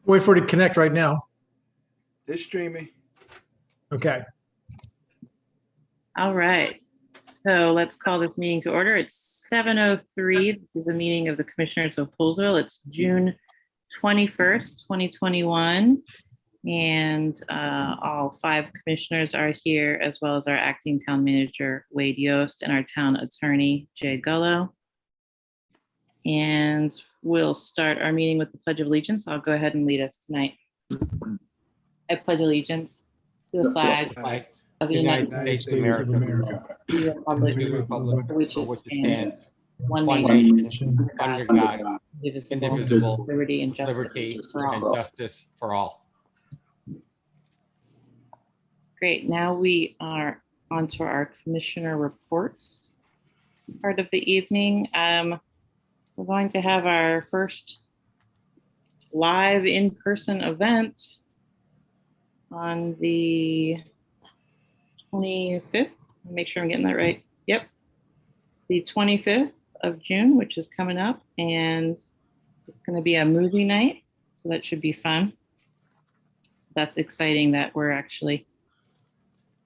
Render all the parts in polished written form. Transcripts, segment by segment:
Wait for it to connect right now. It's streaming. Okay. All right. So let's call this meeting to order. It's 7:03. This is a meeting of the Commissioners of Poolesville. It's June 21st, 2021. And all 5 commissioners are here, as well as our acting town manager, Wade Yost, and our town attorney, Jay Gullo. And we'll start our meeting with the Pledge of Allegiance. I'll go ahead and lead us tonight. I pledge allegiance to the flag of the United States of America. to the republic To the republic for which for it which it stands, stands, one one nation, nation, under God, indivisible, liberty and justice liberty for and all. justice for all. Great. Now we are on to our commissioner reports part of the evening. We're going to have our first live in-person event on the 25th. Make sure I'm getting that right. Yep. The 25th of June, which is coming up, and it's going to be a movie night. So that should be fun. So that's exciting that we're actually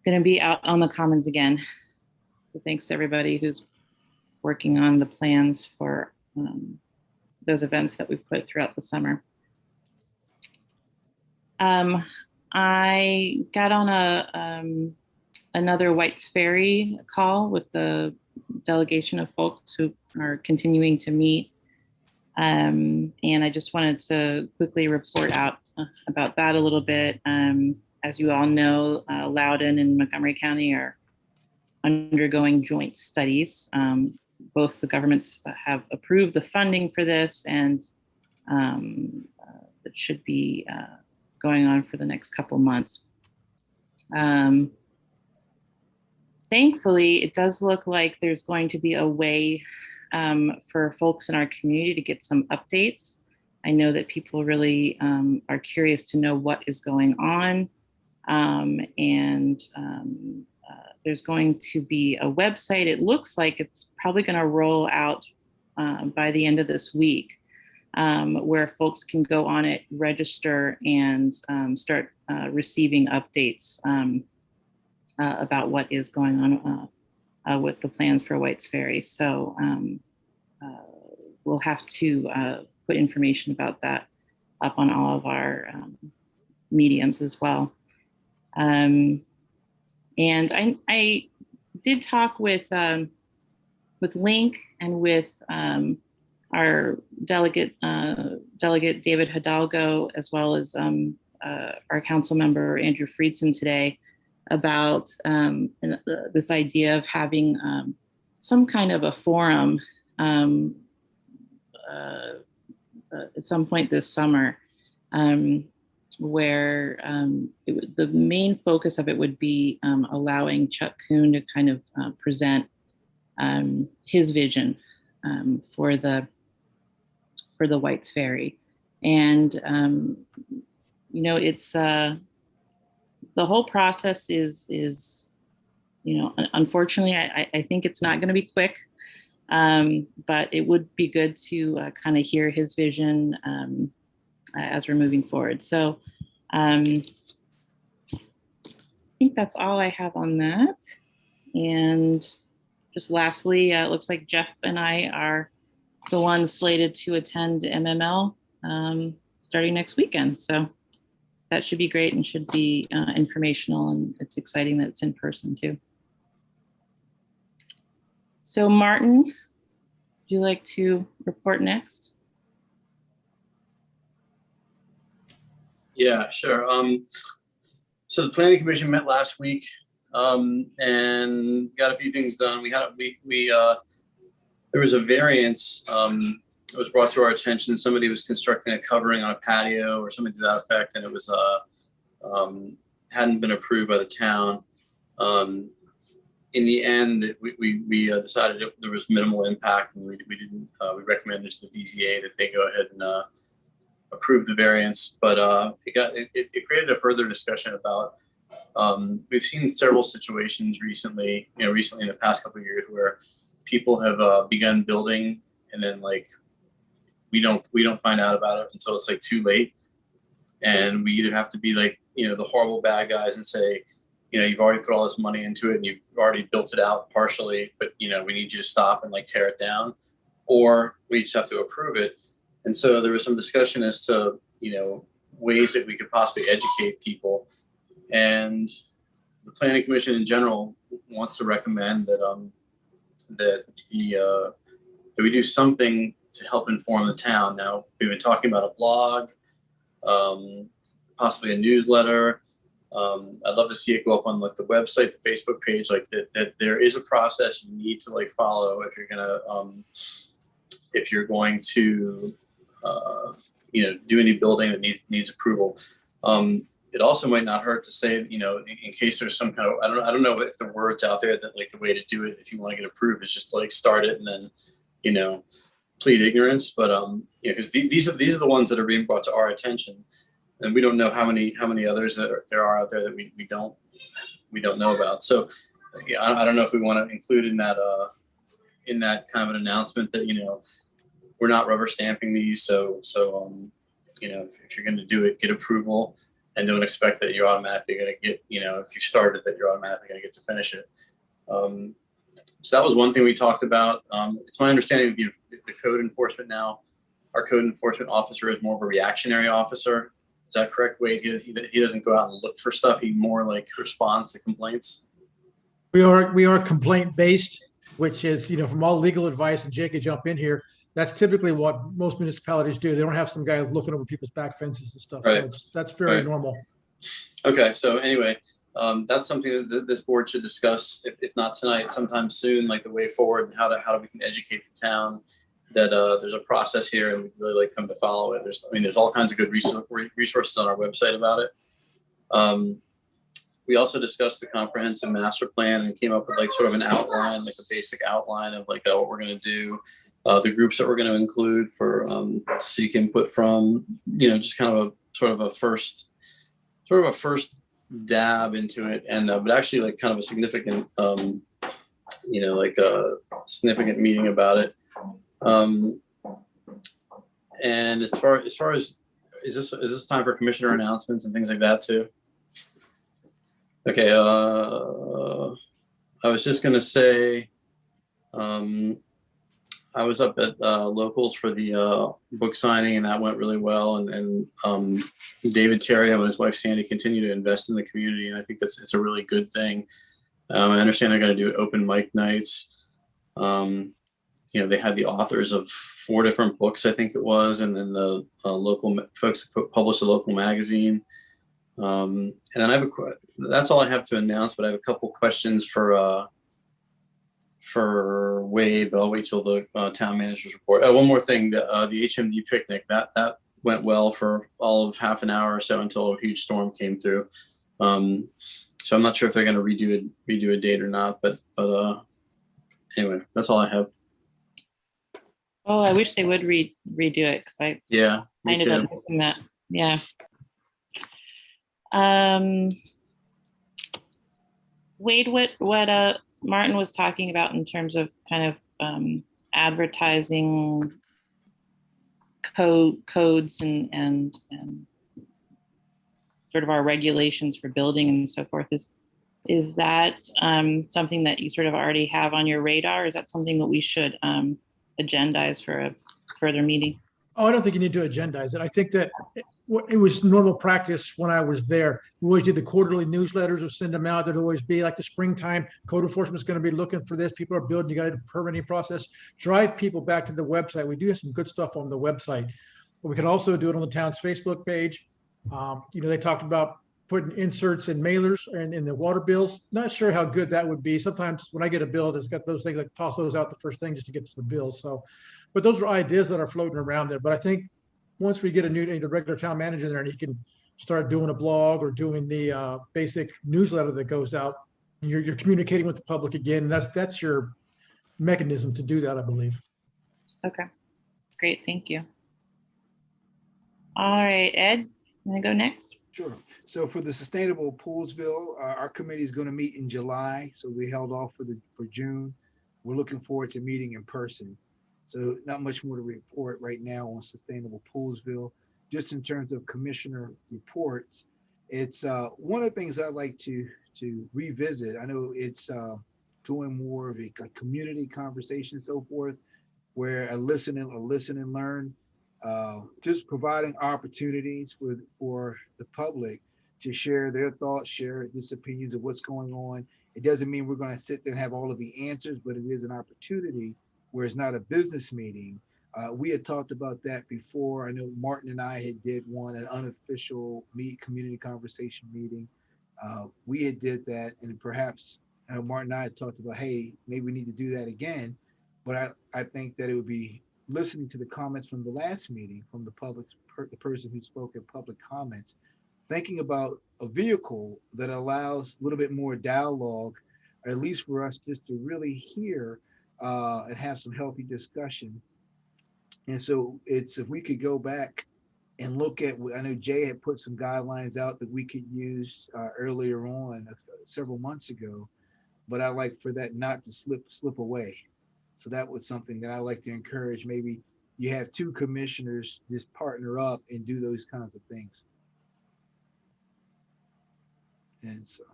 going to be out on the commons again. So thanks to everybody who's working on the plans for those events that we've put throughout the summer. I got on another White's Ferry call with the delegation of folks who are continuing to meet. And I just wanted to quickly report out about that a little bit. As you all know, Loudoun and Montgomery County are undergoing joint studies. Both the governments have approved the funding for this, and it should be going on for the next couple months. Thankfully, it does look like there's going to be a way for folks in our community to get some updates. I know that people really are curious to know what is going on. There's going to be a website. It looks like it's probably going to roll out by the end of this week, where folks can go on it, register, and start receiving updates about what is going on with the plans for White's Ferry. So we'll have to put information about that up on all of our mediums as well. And I did talk with Link and with our delegate David Hidalgo, as well as our council member Andrew Friedson today, about this idea of having some kind of a forum at some point this summer, where the main focus of it would be allowing Chuck Kuhn to kind of present his vision for the White's Ferry. And it's the whole process is unfortunately I think it's not going to be quick, but it would be good to kind of hear his vision as we're moving forward. So I think that's all I have on that. And just lastly, it looks like Jeff and I are the ones slated to attend MML starting next weekend. So that should be great and should be informational, and it's exciting that it's in person too. So Martin, would you like to report next? Yeah, sure. So the planning commission met last week and got a few things done. There was a variance that was brought to our attention. Somebody was constructing a covering on a patio or something to that effect, and it was hadn't been approved by the town. In the end, we decided there was minimal impact, and we recommended to the BZA that they go ahead and approve the variance. But it created a further discussion about we've seen several situations recently in the past couple of years where people have begun building, and then we don't find out about it until it's too late. and we either have to be like, the horrible bad guys and say, you've already put all this money into it and you've already built it out partially, but we need you to stop and like tear it down, or we just have to approve it. And so there was some discussion as to, ways that we could possibly educate people. And the Planning Commission in general wants to recommend that we do something to help inform the town. Now, we've been talking about a blog, possibly a newsletter. I'd love to see it go up on like the website, the Facebook page, like that there is a process you need to like follow if you're going to do any building that needs approval. It also might not hurt to say, in case there's some kind of, I don't know if the word's out there that like the way to do it if you want to get approved is just to like start it and then, plead ignorance. But because these are the ones that are being brought to our attention, and we don't know how many others there are out there that we don't know about. So I don't know if we want to include in that kind of an announcement that we're not rubber stamping these. So if you're going to do it, get approval, and don't expect that you're automatically going to get, if you started, that you're automatically going to get to finish it. So that was one thing we talked about. It's my understanding the code enforcement now, our code enforcement officer is more of a reactionary officer. Is that correct, Wade? He doesn't go out and look for stuff. He more like responds to complaints. We are complaint based, which is, from all legal advice, and Jake could jump in here. That's typically what most municipalities do. They don't have some guy looking over people's back fences and stuff. Right. So that's very normal. Okay. So anyway, that's something that this board should discuss, if not tonight, sometime soon, like the way forward and how we can educate the town that there's a process here and we'd really like them to follow it. There's all kinds of good resources on our website about it. We also discussed the comprehensive master plan and came up with like sort of an outline, like a basic outline of like what we're going to do. The groups that we're going to include for seek input from, just kind of a first dab into it, and but actually like kind of a significant, like a significant meeting about it. And as far as is this time for commissioner announcements and things like that too? Okay. I was just going to say. I was up at Locals for the book signing, and that went really well. And David Terrio and his wife Sandy continue to invest in the community, and I think it's a really good thing. I understand they're going to do open mic nights. They had the authors of 4 different books, I think it was, and then the local folks published a local magazine. And then that's all I have to announce, but I have a couple questions for Wade, but I'll wait till the town manager's report. One more thing, the HMD picnic, that went well for all of half an hour or so until a huge storm came through. So I'm not sure if they're going to redo a date or not, but anyway, that's all I have. Oh, I wish they would redo it because I ended up missing that. Yeah. Wade, what Martin was talking about in terms of kind of advertising codes and sort of our regulations for building and so forth, is that something that you sort of already have on your radar? Or is that something that we should agendize for a further meeting? Oh, I don't think you need to agendize it. I think that it was normal practice when I was there. We always did the quarterly newsletters or send them out. There'd always be like the springtime, code enforcement is going to be looking for this. People are building, you got to do the permitting process. Drive people back to the website. We do have some good stuff on the website. But we could also do it on the town's Facebook page. They talked about putting inserts and mailers and in the water bills. Not sure how good that would be. Sometimes when I get a bill, it's got those things, like toss those out the first thing just to get to the bill. So, but those are ideas that are floating around there. But I think once we get the regular town manager there and he can start doing a blog or doing the basic newsletter that goes out, and you're communicating with the public again. That's your mechanism to do that, I believe. Okay, great, thank you. All right, Ed, you want to go next? Sure. So for the Sustainable Poolsville, our committee is going to meet in July. So we held off for June. We're looking forward to meeting in person. So not much more to report right now on Sustainable Poolsville. just in terms of commissioner reports, it's one of the things I like to revisit. I know it's doing more of a community conversation and so forth, where a listen and learn, just providing opportunities for the public to share their thoughts, share just opinions of what's going on. It doesn't mean we're going to sit there and have all of the answers, but it is an opportunity where it's not a business meeting. We had talked about that before. I know Martin and I had did an unofficial community conversation meeting. We had did that, and perhaps Martin and I had talked about, hey, maybe we need to do that again. But I think that it would be listening to the comments from the last meeting from the public, the person who spoke in public comments, thinking about a vehicle that allows a little bit more dialogue, or at least for us just to really hear and have some healthy discussion. And so it's, if we could go back and look at, I know Jay had put some guidelines out that we could use earlier on several months ago, but I like for that not to slip away. So that was something that I like to encourage. Maybe you have two commissioners just partner up and do those kinds of things. And so.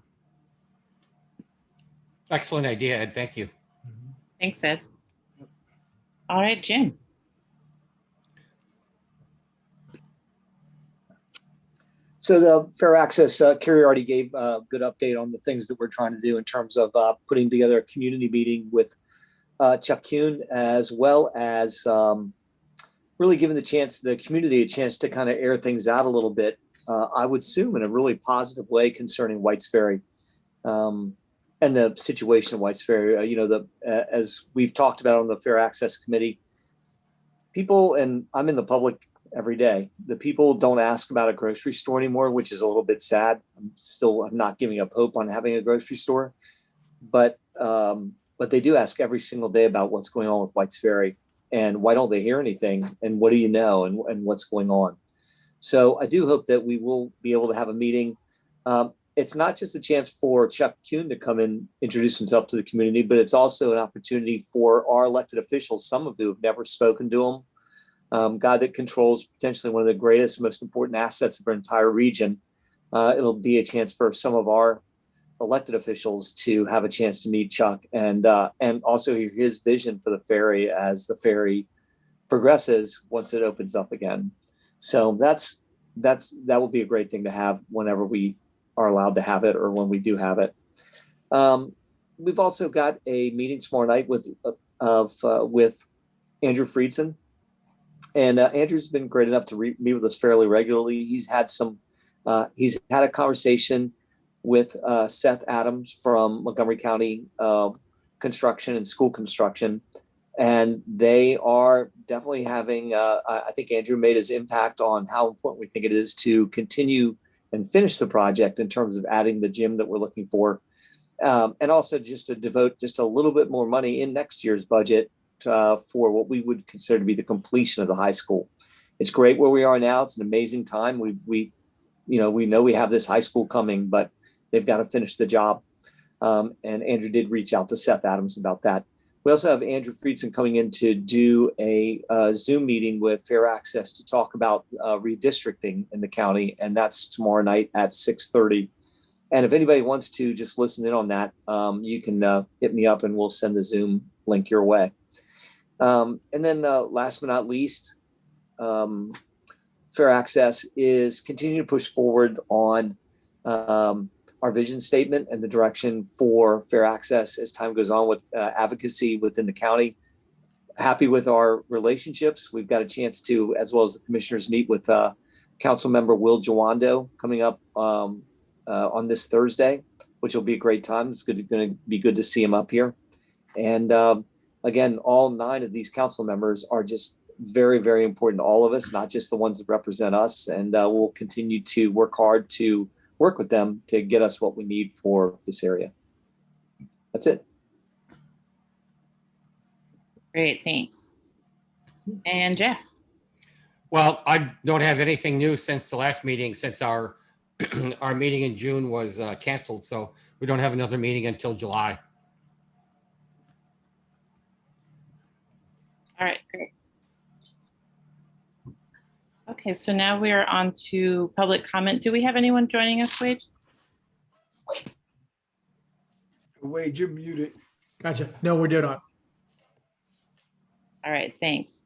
Excellent idea, Ed. Thank you. Thanks, Ed. All right, Jim. So the Fair Access, Carrie already gave a good update on the things that we're trying to do in terms of putting together a community meeting with Chuck Kuhn, as well as really giving the community a chance to kind of air things out a little bit, I would assume in a really positive way concerning Whites Ferry and the situation of Whites Ferry. As we've talked about on the Fair Access Committee, people, and I'm in the public every day, the people don't ask about a grocery store anymore, which is a little bit sad. I'm not giving up hope on having a grocery store, but they do ask every single day about what's going on with Whites Ferry and why don't they hear anything and what do you know and what's going on. So I do hope that we will be able to have a meeting. It's not just a chance for Chuck Kuhn to come and introduce himself to the community, but it's also an opportunity for our elected officials, some of who have never spoken to him, guy that controls potentially one of the greatest, most important assets of our entire region. It'll be a chance for some of our elected officials to have a chance to meet Chuck and also hear his vision for the ferry as the ferry progresses once it opens up again. So that will be a great thing to have whenever we are allowed to have it or when we do have it. We've also got a meeting tomorrow night with Andrew Friedson. And Andrew's been great enough to meet with us fairly regularly. He's had a conversation with Seth Adams from Montgomery County Construction and School Construction. And they are definitely having, I think Andrew made his impact on how important we think it is to continue and finish the project in terms of adding the gym that we're looking for. And also just to devote just a little bit more money in next year's budget for what we would consider to be the completion of the high school. It's great where we are now. It's an amazing time. We know we have this high school coming, but they've got to finish the job. And Andrew did reach out to Seth Adams about that. We also have Andrew Friedson coming in to do a Zoom meeting with Fair Access to talk about redistricting in the county. And that's tomorrow night at 6:30. And if anybody wants to just listen in on that, you can hit me up and we'll send the Zoom link your way. And then last but not least, Fair Access is continuing to push forward on our vision statement and the direction for Fair Access as time goes on with advocacy within the county. Happy with our relationships. We've got a chance to, as well as the commissioners, meet with Council Member Will Jawando coming up on this Thursday, which will be a great time. It's going to be good to see him up here. And again, all 9 of these council members are just very, very important to all of us, not just the ones that represent us. And we'll continue to work hard to work with them to get us what we need for this area. That's it. Great, thanks. And Jeff. Well, I don't have anything new since the last meeting, since our our meeting in June was canceled. So we don't have another meeting until July. All right, great. Okay, so now we are on to public comment. Do we have anyone joining us, Wade? Wade, you're muted. Gotcha. No, we did not. All right, thanks.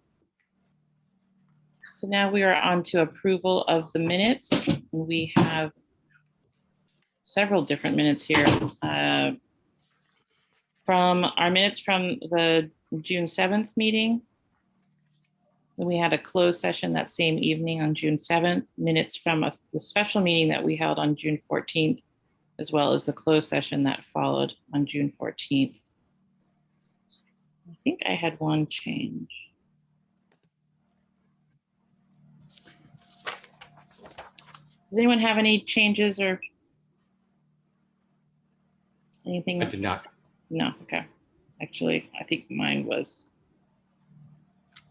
So now we are on to approval of the minutes. We have several different minutes here. From our minutes from the June 7th meeting. We had a closed session that same evening on June 7th, minutes from the special meeting that we held on June 14th, as well as the closed session that followed on June 14th. I think I had one change. Does anyone have any changes or anything? I did not. No, okay. Actually, I think mine was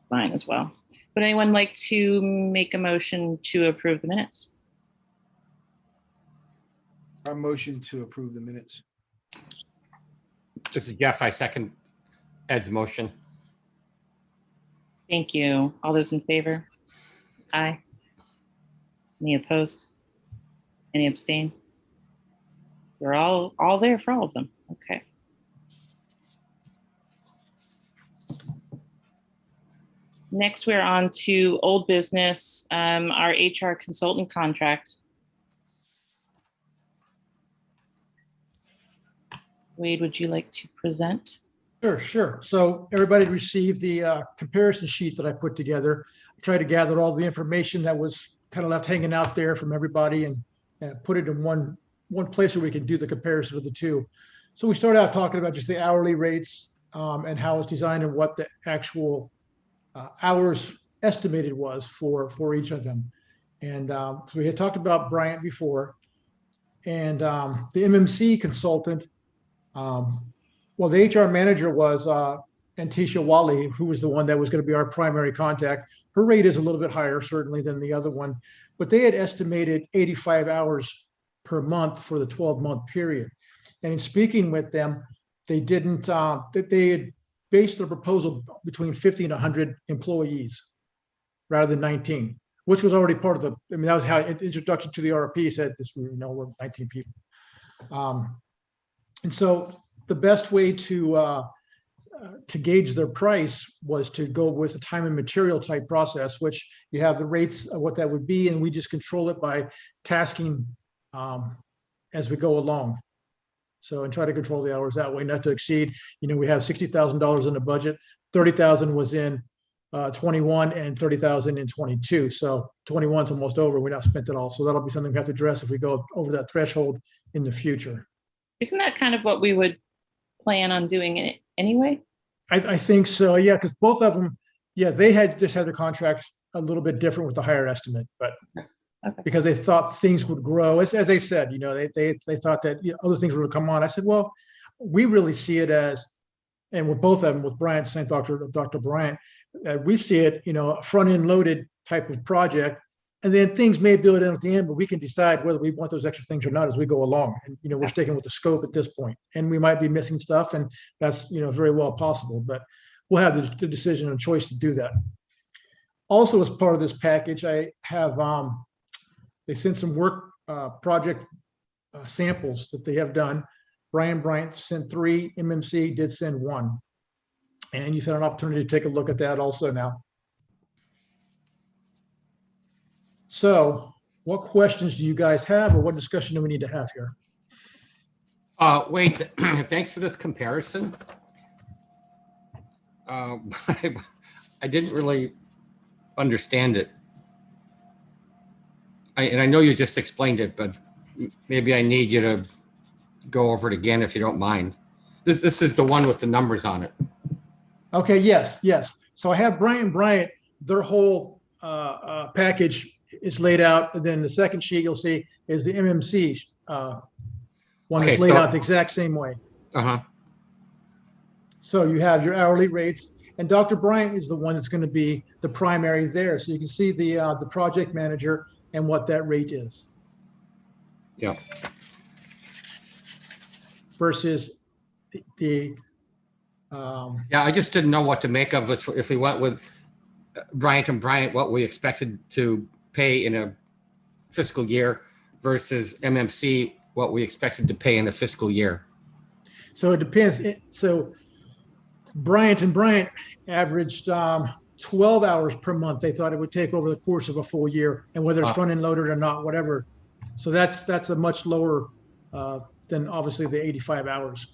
fine as well. Would anyone like to make a motion to approve the minutes? Our motion to approve the minutes. This is Jeff. I second Ed's motion. Thank you. All those in favor? Aye. Any opposed? Any abstain? We're all there for all of them. Okay. Next, we're on to old business, our HR consultant contract. Wade, would you like to present? Sure. So everybody received the comparison sheet that I put together. I tried to gather all the information that was kind of left hanging out there from everybody and put it in one place where we could do the comparison of the two. So we started out talking about just the hourly rates and how it's designed and what the actual hours estimated was for each of them. And so we had talked about Bryant before, and the MMC consultant, well, the HR manager was Antisha Wally, who was the one that was going to be our primary contact. Her rate is a little bit higher, certainly, than the other one, but they had estimated 85 hours per month for the 12-month period. And in speaking with them, they didn't, they had based their proposal between 50 and 100 employees rather than 19, which was already part of the, I mean, that was how introduction to the RFP said this, we're 19 people. And so the best way to gauge their price was to go with a time and material type process, which you have the rates of what that would be, and we just control it by tasking as we go along. So, and try to control the hours that way, not to exceed, we have $60,000 in the budget, 30,000 was in 21 and 30,000 in 22. So 21's almost over. We not spent it all. So that'll be something we have to address if we go over that threshold in the future. Isn't that kind of what we would plan on doing it anyway? I think so, yeah, because both of them, yeah, they had just had their contracts a little bit different with the higher estimate, but Okay. because they thought things would grow, as they said, they thought that other things would come on. I said, well, we really see it as, and with both of them, with Bryant, St. Dr. Bryant, we see it, a front end loaded type of project, and then things may build in at the end, but we can decide whether we want those extra things or not as we go along. And we're sticking with the scope at this point, and we might be missing stuff, and that's very well possible. But we'll have the decision and choice to do that. Also, as part of this package, I have they sent some work project samples that they have done. Bryant sent 3, MMC did send 1. And you've had an opportunity to take a look at that also now. So what questions do you guys have, or what discussion do we need to have here? Wait, thanks for this comparison. I didn't really understand it. And I know you just explained it, but maybe I need you to go over it again if you don't mind. This is the one with the numbers on it. Okay, yes. So I have Bryant, their whole package is laid out. And then the second sheet you'll see is the MMC one that's laid out the exact same way. Uh-huh. So you have your hourly rates, and Dr. Bryant is the one that's going to be the primary there. So you can see the project manager and what that rate is. Yeah. Versus yeah, I just didn't know what to make of it if we went with Bryant and Bryant what we expected to pay in a fiscal year versus MMC what we expected to pay in a fiscal year. So it depends. So Bryant and Bryant averaged 12 hours per month. They thought it would take over the course of a full year, and whether it's front end loaded or not, whatever. So that's a much lower than obviously the 85 hours,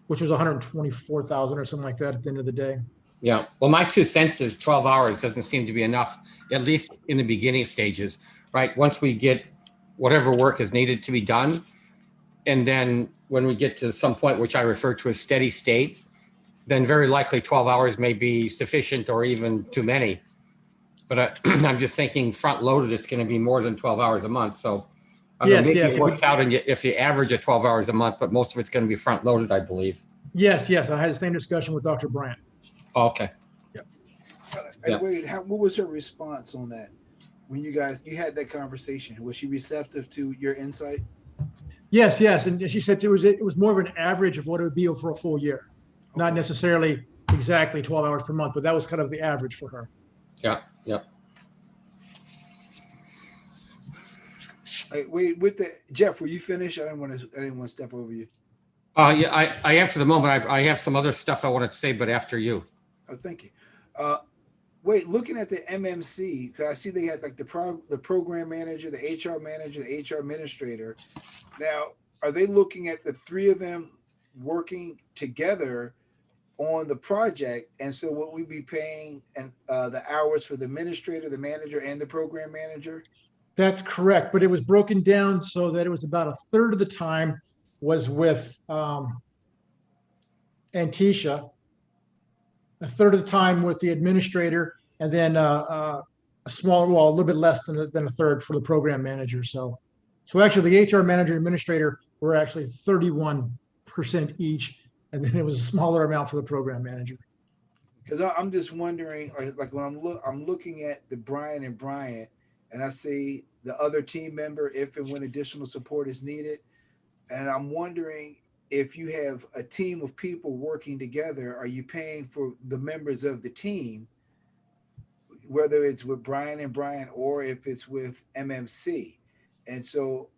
which was 124,000 or something like that at the end of the day. Yeah. Well, my 2 cents is 12 hours doesn't seem to be enough, at least in the beginning stages, right? Once we get whatever work is needed to be done, and then when we get to some point, which I refer to as steady state, then very likely 12 hours may be sufficient or even too many. But I'm just thinking front loaded, it's going to be more than 12 hours a month. So maybe it works out if you average at 12 hours a month, but most of it's going to be front loaded, I believe. Yes. I had the same discussion with Dr. Bryant. Oh, okay. Yeah. Wait, what was her response on that? When you had that conversation, was she receptive to your insight? Yes. And she said it was more of an average of what it would be for a full year, not necessarily exactly 12 hours per month, but that was kind of the average for her. Yeah. Wait, Jeff, were you finished? I didn't want to step over you. Yeah, I am for the moment. I have some other stuff I wanted to say, but after you. Oh, thank you. Wait, looking at the MMC, because I see they had like the program manager, the HR manager, the HR administrator. Now, are they looking at the three of them working together on the project? And so will we be paying the hours for the administrator, the manager, and the program manager? That's correct, but it was broken down so that it was about a third of the time was with Antisha, a third of the time with the administrator, and then a little bit less than a third for the program manager. So actually the HR manager and administrator were actually 31% each, and then it was a smaller amount for the program manager. Because I'm just wondering, like when I'm looking at the Bryant and Bryant, and I see the other team member if and when additional support is needed, and I'm wondering if you have a team of people working together, are you paying for the members of the team, whether it's with Bryant and Bryant or if it's with MMC? And so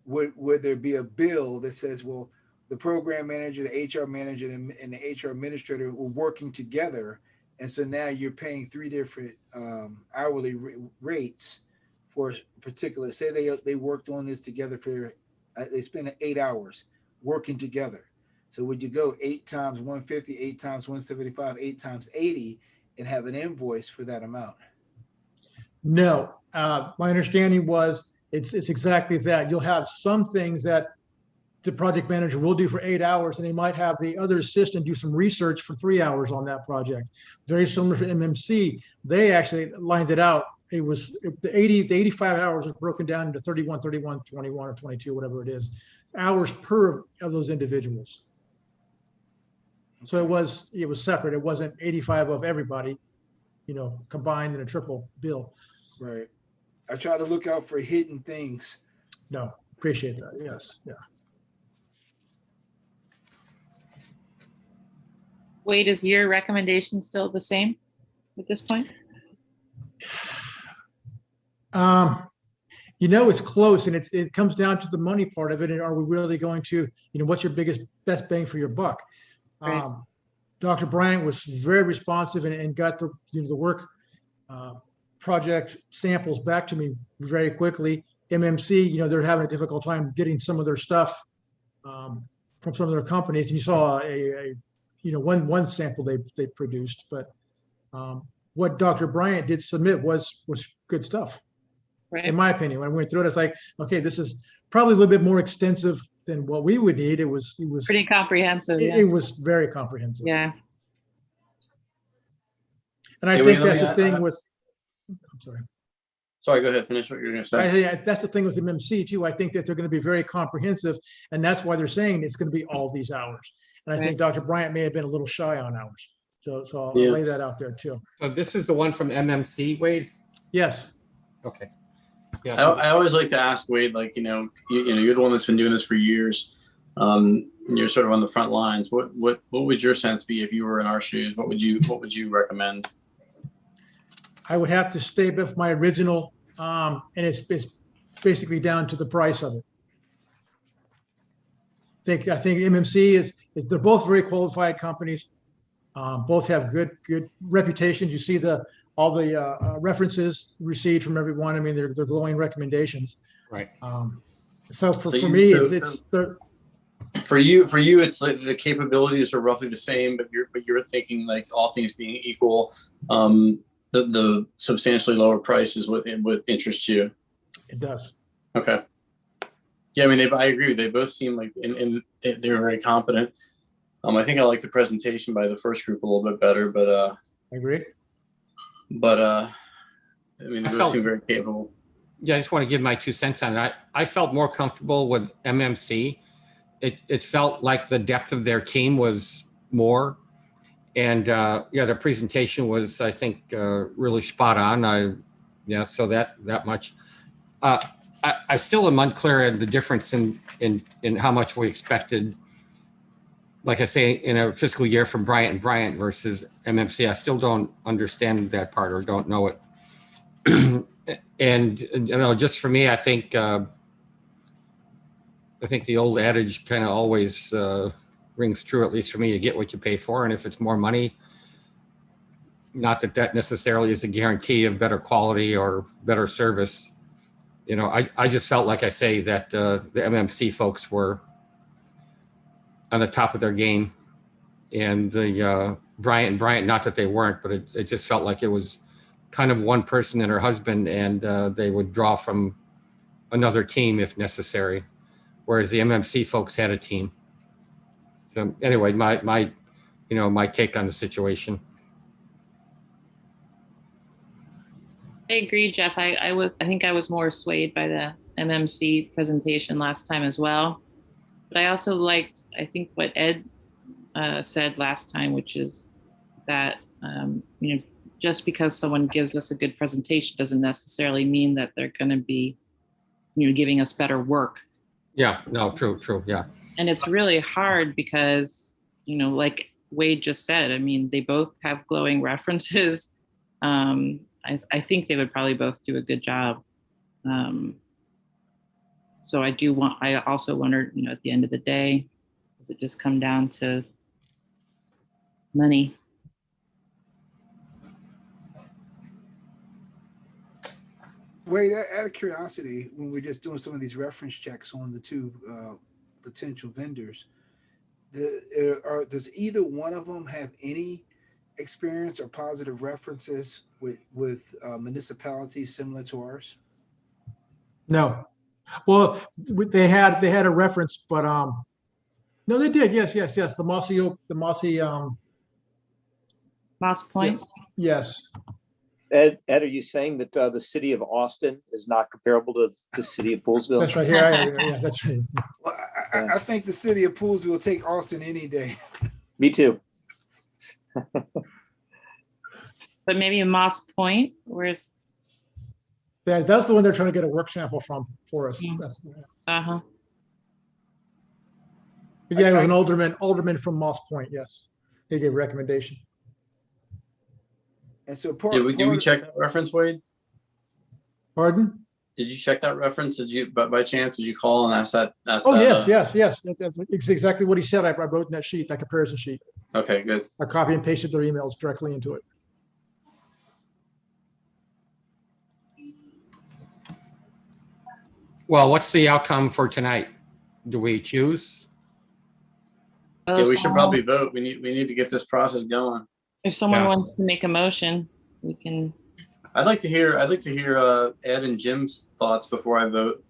would there be a bill that says, well, the program manager, the HR manager, and the HR administrator were working together, and so now you're paying three different hourly rates for a particular, say they worked on this together for, they spent 8 hours working together. So would you go 8 times 150, 8 times 175, 8 times 80 and have an invoice for that amount? No, my understanding was it's exactly that. You'll have some things that the project manager will do for 8 hours, and they might have the other assistant do some research for 3 hours on that project. Very similar for MMC. They actually lined it out. It was the 85 hours was broken down into 31, 21, 21, or 22, whatever it is, hours per of those individuals. So it was separate. It wasn't 85 of everybody, combined in a triple bill. Right. I try to look out for hidden things. No, appreciate that. Yes. Yeah. Wade, is your recommendation still the same at this point? It's close, and it comes down to the money part of it. And are we really going to, what's your best bang for your buck? Right. Dr. Bryant was very responsive and got the work project samples back to me very quickly. MMC, they're having a difficult time getting some of their stuff from some of their companies. And you saw one sample they produced, but what Dr. Bryant did submit was good stuff. Right. In my opinion. When I went through it, it's like, okay, this is probably a little bit more extensive than what we would need. It was pretty comprehensive. It was very comprehensive. Yeah. And I think that's the thing with, I'm sorry. Sorry, go ahead. Finish what you're going to say. I think that's the thing with MMC too. I think that they're going to be very comprehensive, and that's why they're saying it's going to be all these hours. And I think Dr. Bryant may have been a little shy on hours. So I'll lay that out there too. So this is the one from MMC, Wade? Yes. Okay. Yeah. I always like to ask Wade, like, you're the one that's been doing this for years. And you're sort of on the front lines. What would your sense be if you were in our shoes? What would you recommend? I would have to stay with my original, and it's basically down to the price of it. I think MMC is they're both very qualified companies. Both have good reputations. You see all the references received from everyone. I mean, they're glowing recommendations. Right. So for So me, so it's the for you, it's like the capabilities are roughly the same, but you're thinking like all things being equal, the substantially lower price is what interests you. it does. Okay. Yeah, I mean, I agree. They both seem like, and they're very competent. I think I like the presentation by the first group a little bit better, but I agree. I mean, they both seem very capable. Yeah, I just want to give my 2 cents on it. I felt more comfortable with MMC. It felt like the depth of their team was more. And yeah, the presentation was, I think, really spot on. So that much. I still am unclear of the difference in how much we expected, like I say, in a fiscal year from Bryant and Bryant versus MMC. I still don't understand that part or don't know it. And you know, just for me, I think the old adage kind of always rings true, at least for me. You get what you pay for, and if it's more money, not that necessarily is a guarantee of better quality or better service. You know, I just felt like I say that the MMC folks were on the top of their game, and the Bryant and Bryant, not that they weren't, but it just felt like it was kind of one person and her husband, and they would draw from another team if necessary, whereas the MMC folks had a team. So anyway, my take on the situation. I agree, Jeff. I think I was more swayed by the MMC presentation last time as well. But I also liked, I think, what Ed said last time, which is that, just because someone gives us a good presentation doesn't necessarily mean that they're going to be, giving us better work. Yeah, no, true, yeah. And it's really hard because, like Wade just said, I mean, they both have glowing references. I think they would probably both do a good job. So I also wonder, at the end of the day, does it just come down to money? Wait, out of curiosity, when we're just doing some of these reference checks on the two potential vendors, does either one of them have any experience or positive references with municipalities similar to ours? No. Well, they had a reference, but no, they did. Yes. The Mossy. Moss Point? Yes. Ed, are you saying that the city of Austin is not comparable to the city of Poolsville? That's right here. Yeah, that's right. Well, I think the city of Poolsville will take Austin any day. Me too. But maybe Moss Point, where's That's the one they're trying to get a work sample from for us. Yeah. That's, uh-huh. yeah, it was an alderman from Moss Point. Yes, they gave a recommendation. And so Did we check that reference, Wade? Pardon? Did you check that reference? Did you, by chance, did you call and ask that? Oh, yes. That's exactly what he said. I wrote in that sheet, that comparison sheet. Okay, good. I copy and pasted their emails directly into it. Well, what's the outcome for tonight? Do we choose? Yeah, we should probably vote. We need to get this process going. If someone Yeah. wants to make a motion, we can. I'd like to hear Ed and Jim's thoughts before I vote.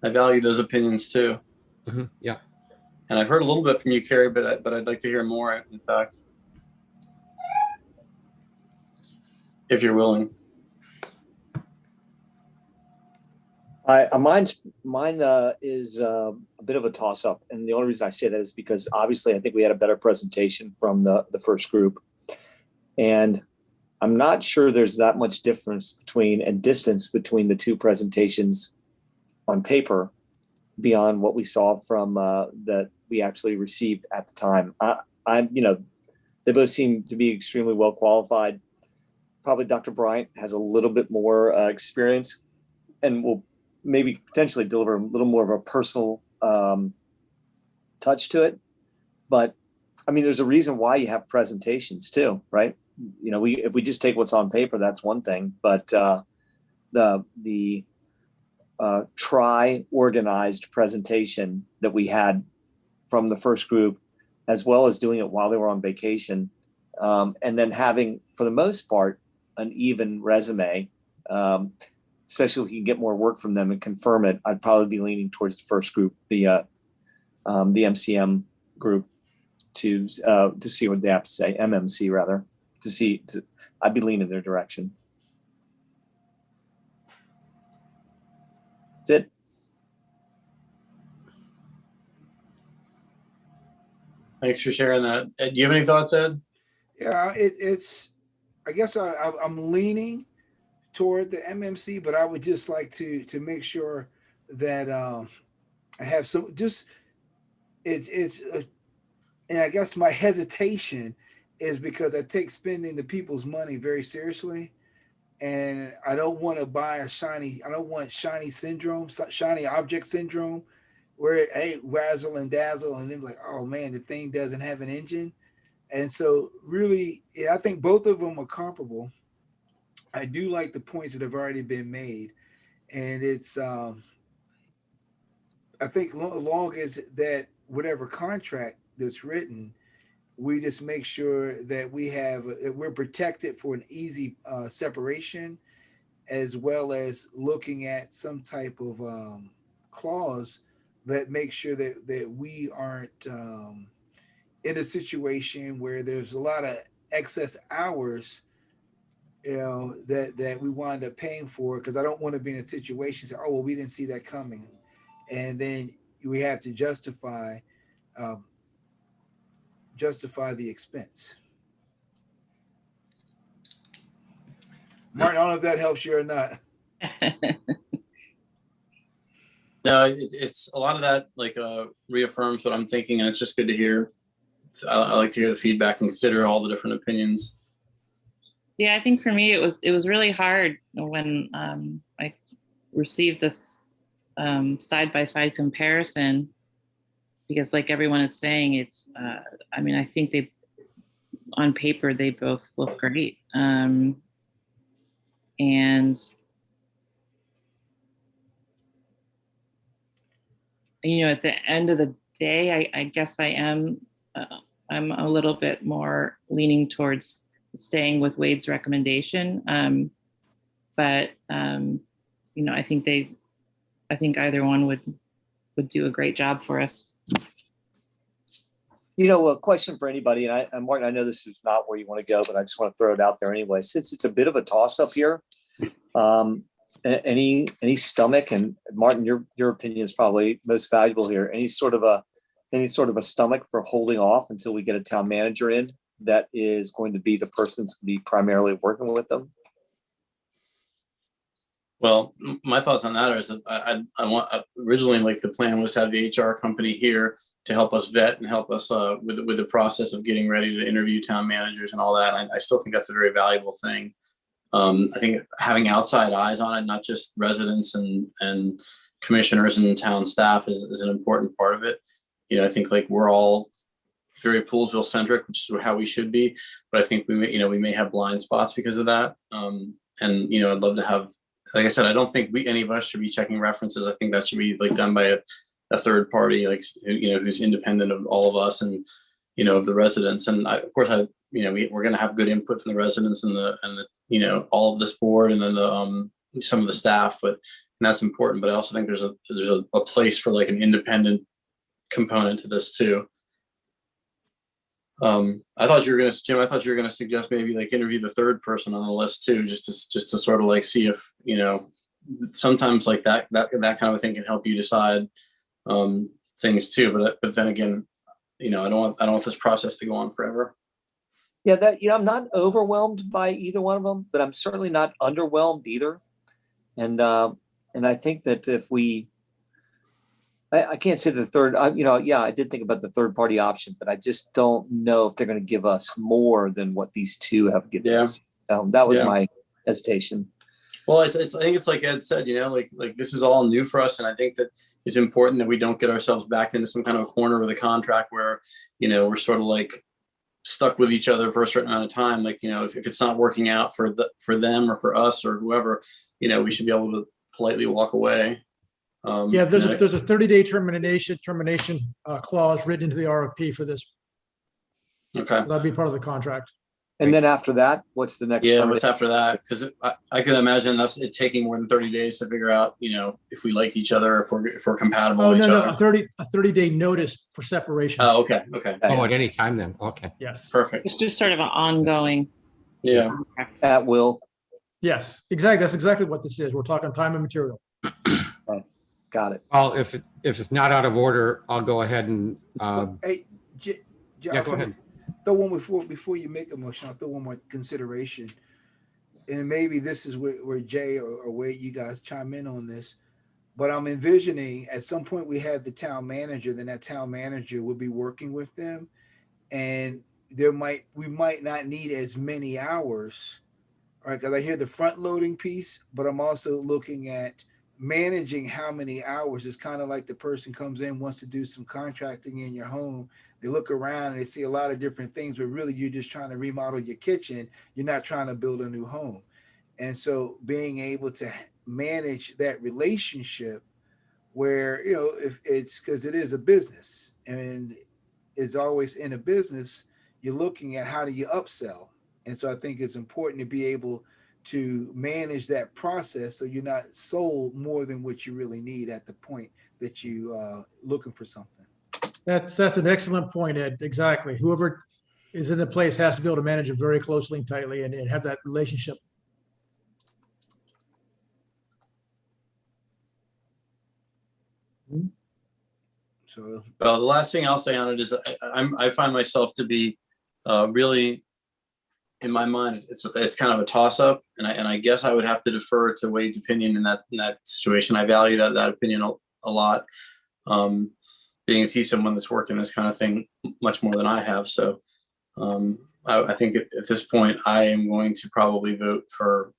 I value those opinions too. Yeah. And I've heard a little bit from you, Carrie, but I'd like to hear more, in fact, if you're willing. Mine is a bit of a toss-up, and the only reason I say that is because obviously I think we had a better presentation from the first group, and I'm not sure there's that much difference distance between the two presentations on paper beyond what we saw from that we actually received at the time. They both seem to be extremely well qualified. probably Dr. Bryant has a little bit more experience and will maybe potentially deliver a little more of a personal touch to it. But I mean, there's a reason why you have presentations too, right? You know, if we just take what's on paper, that's one thing, but the organized presentation that we had from the first group, as well as doing it while they were on vacation, and then having, for the most part, an even resume, especially if we can get more work from them and confirm it, I'd probably be leaning towards the first group, the MCM group, to see what they have to say, MMC rather, I'd be leaning their direction. That's it. Thanks for sharing that. Ed, do you have any thoughts, Ed? Yeah, it's. I guess I'm leaning toward the MMC, but I would just like to make sure that I have some. Just and I guess my hesitation is because I take spending the people's money very seriously, and I don't want to buy I don't want shiny syndrome, shiny object syndrome, where it hey razzle and dazzle, and then like, oh man, the thing doesn't have an engine. And so really, yeah, I think both of them are comparable. I do like the points that have already been made. And it's, I think long as that whatever contract that's written, we just make sure that we're protected for an easy separation, as well as looking at some type of clause that makes sure that we aren't in a situation where there's a lot of excess hours, that we wind up paying for, because I don't want to be in a situation say, oh well, we didn't see that coming, and then we have to justify the expense. Martin, I don't know if that helps you or not. No, it's a lot of that like reaffirms what I'm thinking, and it's just good to hear. I like to hear the feedback and consider all the different opinions. Yeah, I think for me it was really hard when I received this side-by-side comparison, because like everyone is saying, it's I mean, I think on paper they both look great, and at the end of the day, I guess I'm a little bit more leaning towards staying with Wade's recommendation. But I think either one would do a great job for us. A question for anybody, and Martin, I know this is not where you want to go, but I just want to throw it out there anyway. Since it's a bit of a toss-up here, any stomach, and Martin, your opinion is probably most valuable here. Any sort of a stomach for holding off until we get a town manager in that is going to be the person that's going to be primarily working with them? Well, my thoughts on that is that I want originally, like, the plan was to have the HR company here to help us vet and help us with the process of getting ready to interview town managers and all that. I still think that's a very valuable thing. I think having outside eyes on it, not just residents and commissioners and town staff, is an important part of it. I think like we're all very Poolesville centric, which is how we should be, but I think we may have blind spots because of that. And I'd love to have, like I said, I don't think any of us should be checking references. I think that should be like done by a third party, like who's independent of all of us and of the residents. And of course we're going to have good input from the residents and the all of this board, and then some of the staff, and that's important. But I also think there's a place for like an independent component to this too. I thought you were going to suggest maybe like interview the third person on the list too, just to sort of like see if sometimes like that kind of a thing can help you decide things too. But then again, I don't want this process to go on forever. Yeah, I'm not overwhelmed by either one of them, but I'm certainly not underwhelmed either. And I think that if I can't say the third, I did think about the third party option, but I just don't know if they're going to give us more than what these two have given us. That was Yeah. my hesitation. Well, I think it's like Ed said, like this is all new for us. And I think that it's important that we don't get ourselves backed into some kind of a corner with a contract where, we're sort of like stuck with each other for a certain amount of time. Like, if it's not working out for them or for us or whoever, we should be able to politely walk away. Yeah, there's a 30-day termination clause written into the RFP for this. Okay. That'd be part of the contract. And then after that, what's the next? Yeah, what's after that? Because I could imagine it taking more than 30 days to figure out, if we like each other, if we're compatible Oh, with no, each no, other. a 30-day notice for separation. Oh, okay. Oh, at any time then. Okay. Yes. Perfect. It's just sort of an ongoing. Yeah. contract. At will. Yes, exactly. That's exactly what this is. We're talking time and material. Got it. Well, if it's not out of order, I'll go ahead and, Hey, yeah, go ahead. throw one before you make a motion. I'll throw one more consideration, and maybe this is where Jay or Wade, you guys chime in on this. But I'm envisioning at some point we have the town manager. Then that town manager will be working with them, and we might not need as many hours, right? Because I hear the front loading piece, but I'm also looking at managing how many hours. It's kind of like the person comes in, wants to do some contracting in your home. They look around and they see a lot of different things, but really you're just trying to remodel your kitchen. You're not trying to build a new home. And so being able to manage that relationship where, if it's because it is a business and it's always in a business, you're looking at how do you upsell. And so I think it's important to be able to manage that process so you're not sold more than what you really need at the point that you looking for something. That's an excellent point, Ed. Exactly. Whoever is in the place has to be able to manage it very closely and tightly and have that relationship. So Well, the last thing I'll say on it is I find myself to be really, in my mind, it's kind of a toss up, and I guess I would have to defer to Wade's opinion in that situation. I value that opinion a lot, being as he's someone that's worked in this kind of thing much more than I have. So I think at this point I am going to probably vote for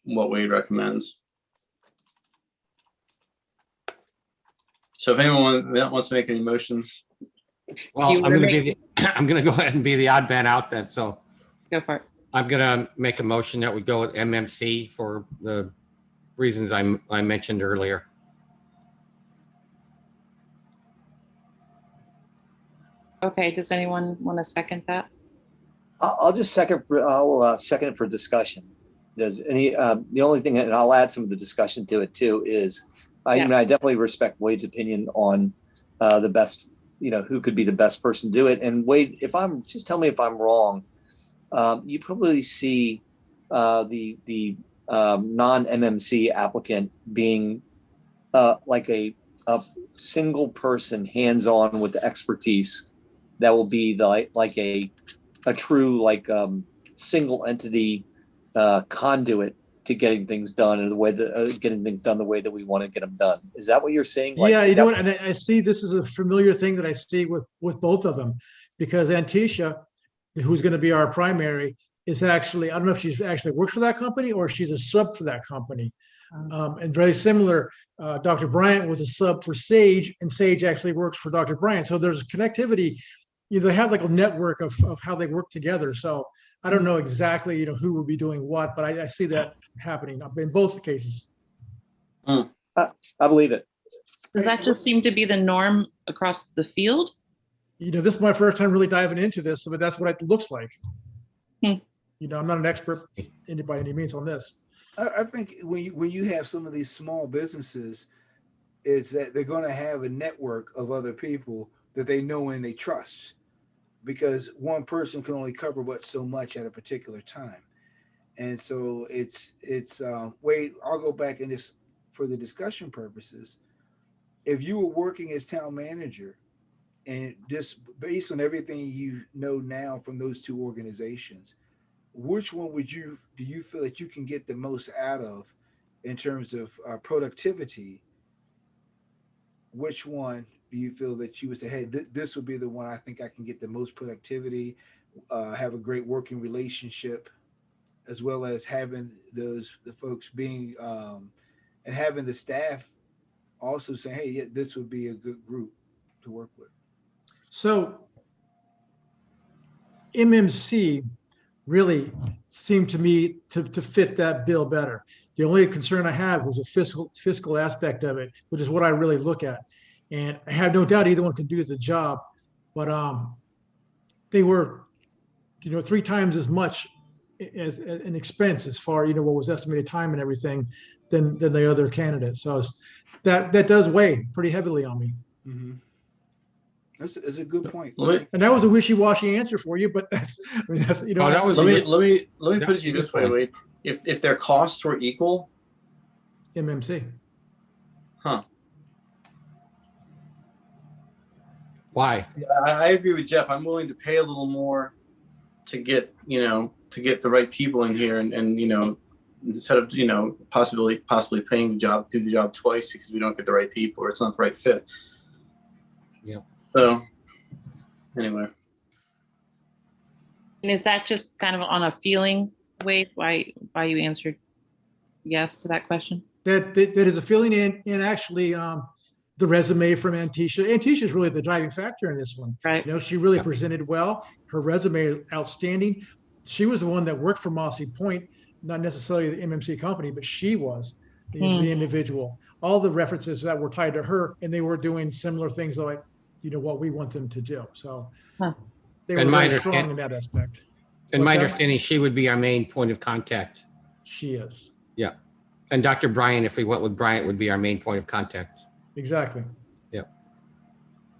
what Wade recommends. So if anyone wants to make any motions, Well, You I'm wanna going to I'm going to go ahead and be the odd man out then. So Go for it. I'm going to make a motion that we go with MMC for the reasons I mentioned earlier. Okay, does anyone want to second that? I'll second it for discussion. Does the only thing, and I'll add some of the discussion to it too, is I definitely respect Wade's opinion on the best, who could be the best person to do it. And Wade, just tell me if I'm wrong. You probably see the non-MMC applicant being like a single person hands-on with the expertise that will be like a true single entity conduit to getting things done in the way that getting things done the way that we want to get them done. Is that what you're saying? Yeah, you know what? And I see this is a familiar thing that I see with both of them, because Antisha, who's going to be our primary, is actually, I don't know if she's actually works for that company or she's a sub for that company. And very similar, Dr. Bryant was a sub for Sage, and Sage actually works for Dr. Bryant. So there's connectivity. They have like a network of how they work together. So I don't know exactly, who will be doing what, but I see that happening in both cases. I believe it. Does that just seem to be the norm across the field? This is my first time really diving into this, but that's what it looks like. Hmm. I'm not an expert by any means on this. I think when you have some of these small businesses, is that they're going to have a network of other people that they know and they trust, because one person can only cover but so much at a particular time. And so it's Wade, I'll go back and just for the discussion purposes, if you were working as town manager and just based on everything you know now from those two organizations, which one do you feel that you can get the most out of in terms of productivity? Which one do you feel that you would say, hey, this would be the one I think I can get the most productivity, have a great working relationship? as well as having the folks being and having the staff also saying, hey, yeah, this would be a good group to work with. So MMC really seemed to me to fit that bill better. The only concern I have was a fiscal aspect of it, which is what I really look at. And I have no doubt either one can do the job, but they were, 3 times as much as an expense as far, what was estimated time and everything than the other candidates. So that does weigh pretty heavily on me. Mm-hmm. That's a good point. And that was a wishy-washy answer for you, but that's, Oh, that was Let me put it That's to you a this good way, point. Wade. If their costs were equal, MMC. huh? why. I agree with Jeff. I'm willing to pay a little more to get the right people in here, and instead of possibly paying do the job twice because we don't get the right people or it's not the right fit. Yeah. So anyway, And is that just kind of on a feeling, Wade, why you answered yes to that question? That is a feeling in actually the resume from Antisha. Antisha is really the driving factor in this one. Right. She really Yeah. presented well. Her resume is outstanding. She was the one that worked for Mossy Point, not necessarily the MMC company, but she was the individual. All the references that were tied to her, and they were doing similar things like, what we want them to do. So they were And my very strong understand- in that aspect. In my What's that? understanding, she would be our main point of contact. She is. And Dr. Bryant, if we went with Bryant, would be our main point of contact. Exactly.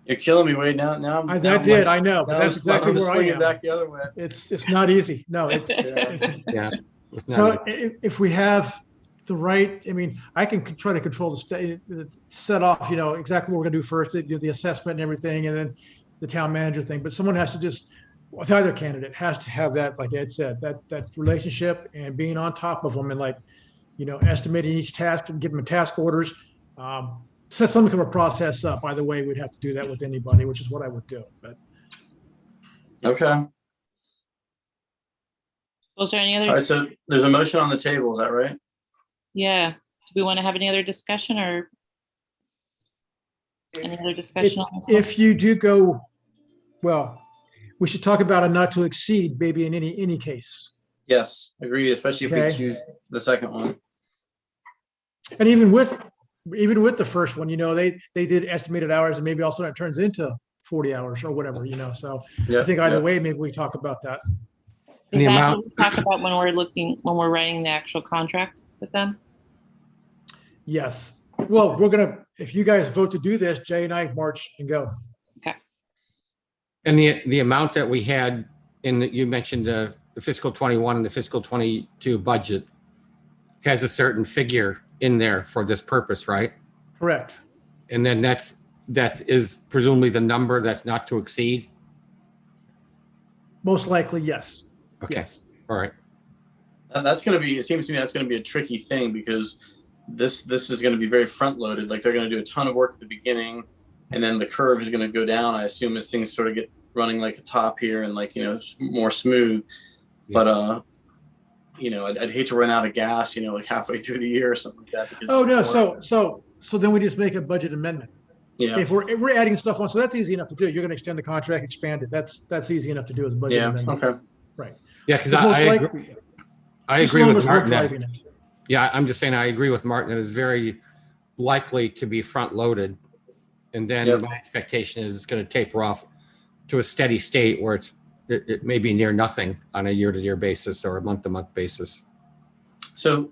you're killing me, Wade. Now I'm, I now I'm did. like- I know, but now that's I'm- exactly I'm where I swinging am. back the other way. It's not easy. No, it's Yeah. It's not so if we have the right, I can try to control the state, set off, exactly what we're gonna do first, do the assessment and everything, and then the town manager thing. But someone has to with either candidate has to have that, like Ed said, that relationship and being on top of them and estimating each task and giving them task orders. Set some kind of a process up. Either way, we'd have to do that with anybody, which is what I would do. But Okay. Was there any other? All right. So there's a motion on the table. Is that right? Yeah. Do we want to have any other discussion or any other discussion on this one? if you do go, well, we should talk about a not to exceed, maybe in any case. Yes. Agreed. Especially if we Okay. choose the second one. And even with the first one, they did estimated hours, and maybe also it turns into 40 hours or whatever, so Yeah. I think either way, maybe we talk about that. The Is that amount- what we talk about when we're writing the actual contract with them? Yes. Well, if you guys vote to do this, Jay and I march and go. And the amount that we had you mentioned the fiscal 21 and the fiscal 22 budget has a certain figure in there for this purpose, right? Correct. And then that is presumably the number that's not to exceed. Most likely, yes. Okay. Yes. All right. And it seems to me that's going to be a tricky thing because this is going to be very front loaded. Like they're going to do a ton of work at the beginning and then the curve is going to go down, I assume, as things sort of get running like a top here and more smooth. Yeah. But, I'd hate to run out of gas, like halfway through the year or something like that. Because Oh, no. So then we just make a budget amendment. yeah. If we're adding stuff on, so that's easy enough to do. You're going to extend the contract, expand it. That's easy enough to do as a budget Yeah. amendment. Okay. Yeah, because Most I agree, likely, I as agree long with as we're Martin. driving it. Yeah, I'm just saying I agree with Martin. It is very likely to be front loaded. And then Yep. my expectation is it's going to taper off to a steady state where it may be near nothing on a year-to-year basis or a month-to-month basis. So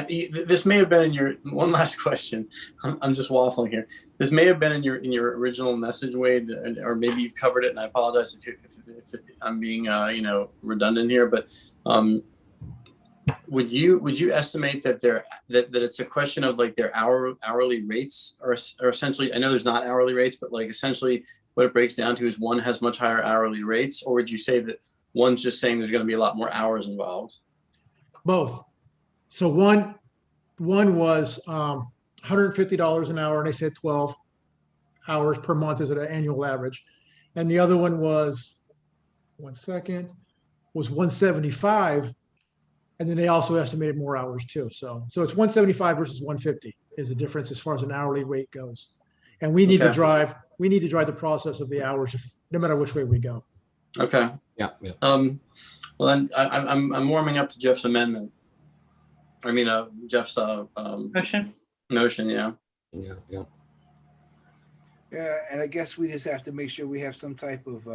this may have been in your one last question. I'm just waffling here. This may have been in your original message, Wade, or maybe you've covered it. And I apologize if I'm being redundant here. But would you estimate that that it's a question of like their hourly rates are essentially? I know there's not hourly rates, but like essentially what it breaks down to is one has much higher hourly rates, or would you say that one's just saying there's going to be a lot more hours involved? Both. So one was $150 an hour, and they said 12 hours per month is an annual average. And the other one was, was 175 And then they also estimated more hours too. So it's 175 versus 150 is the difference as far as an hourly rate goes. And we need to Okay. drive the process of the hours, no matter which way we go. Okay. Yeah, yeah. Well, then I'm warming up to Jeff's amendment. I mean, Jeff's Motion? motion. Yeah. Yeah, yeah. Yeah, and I guess we just have to make sure we have some type of,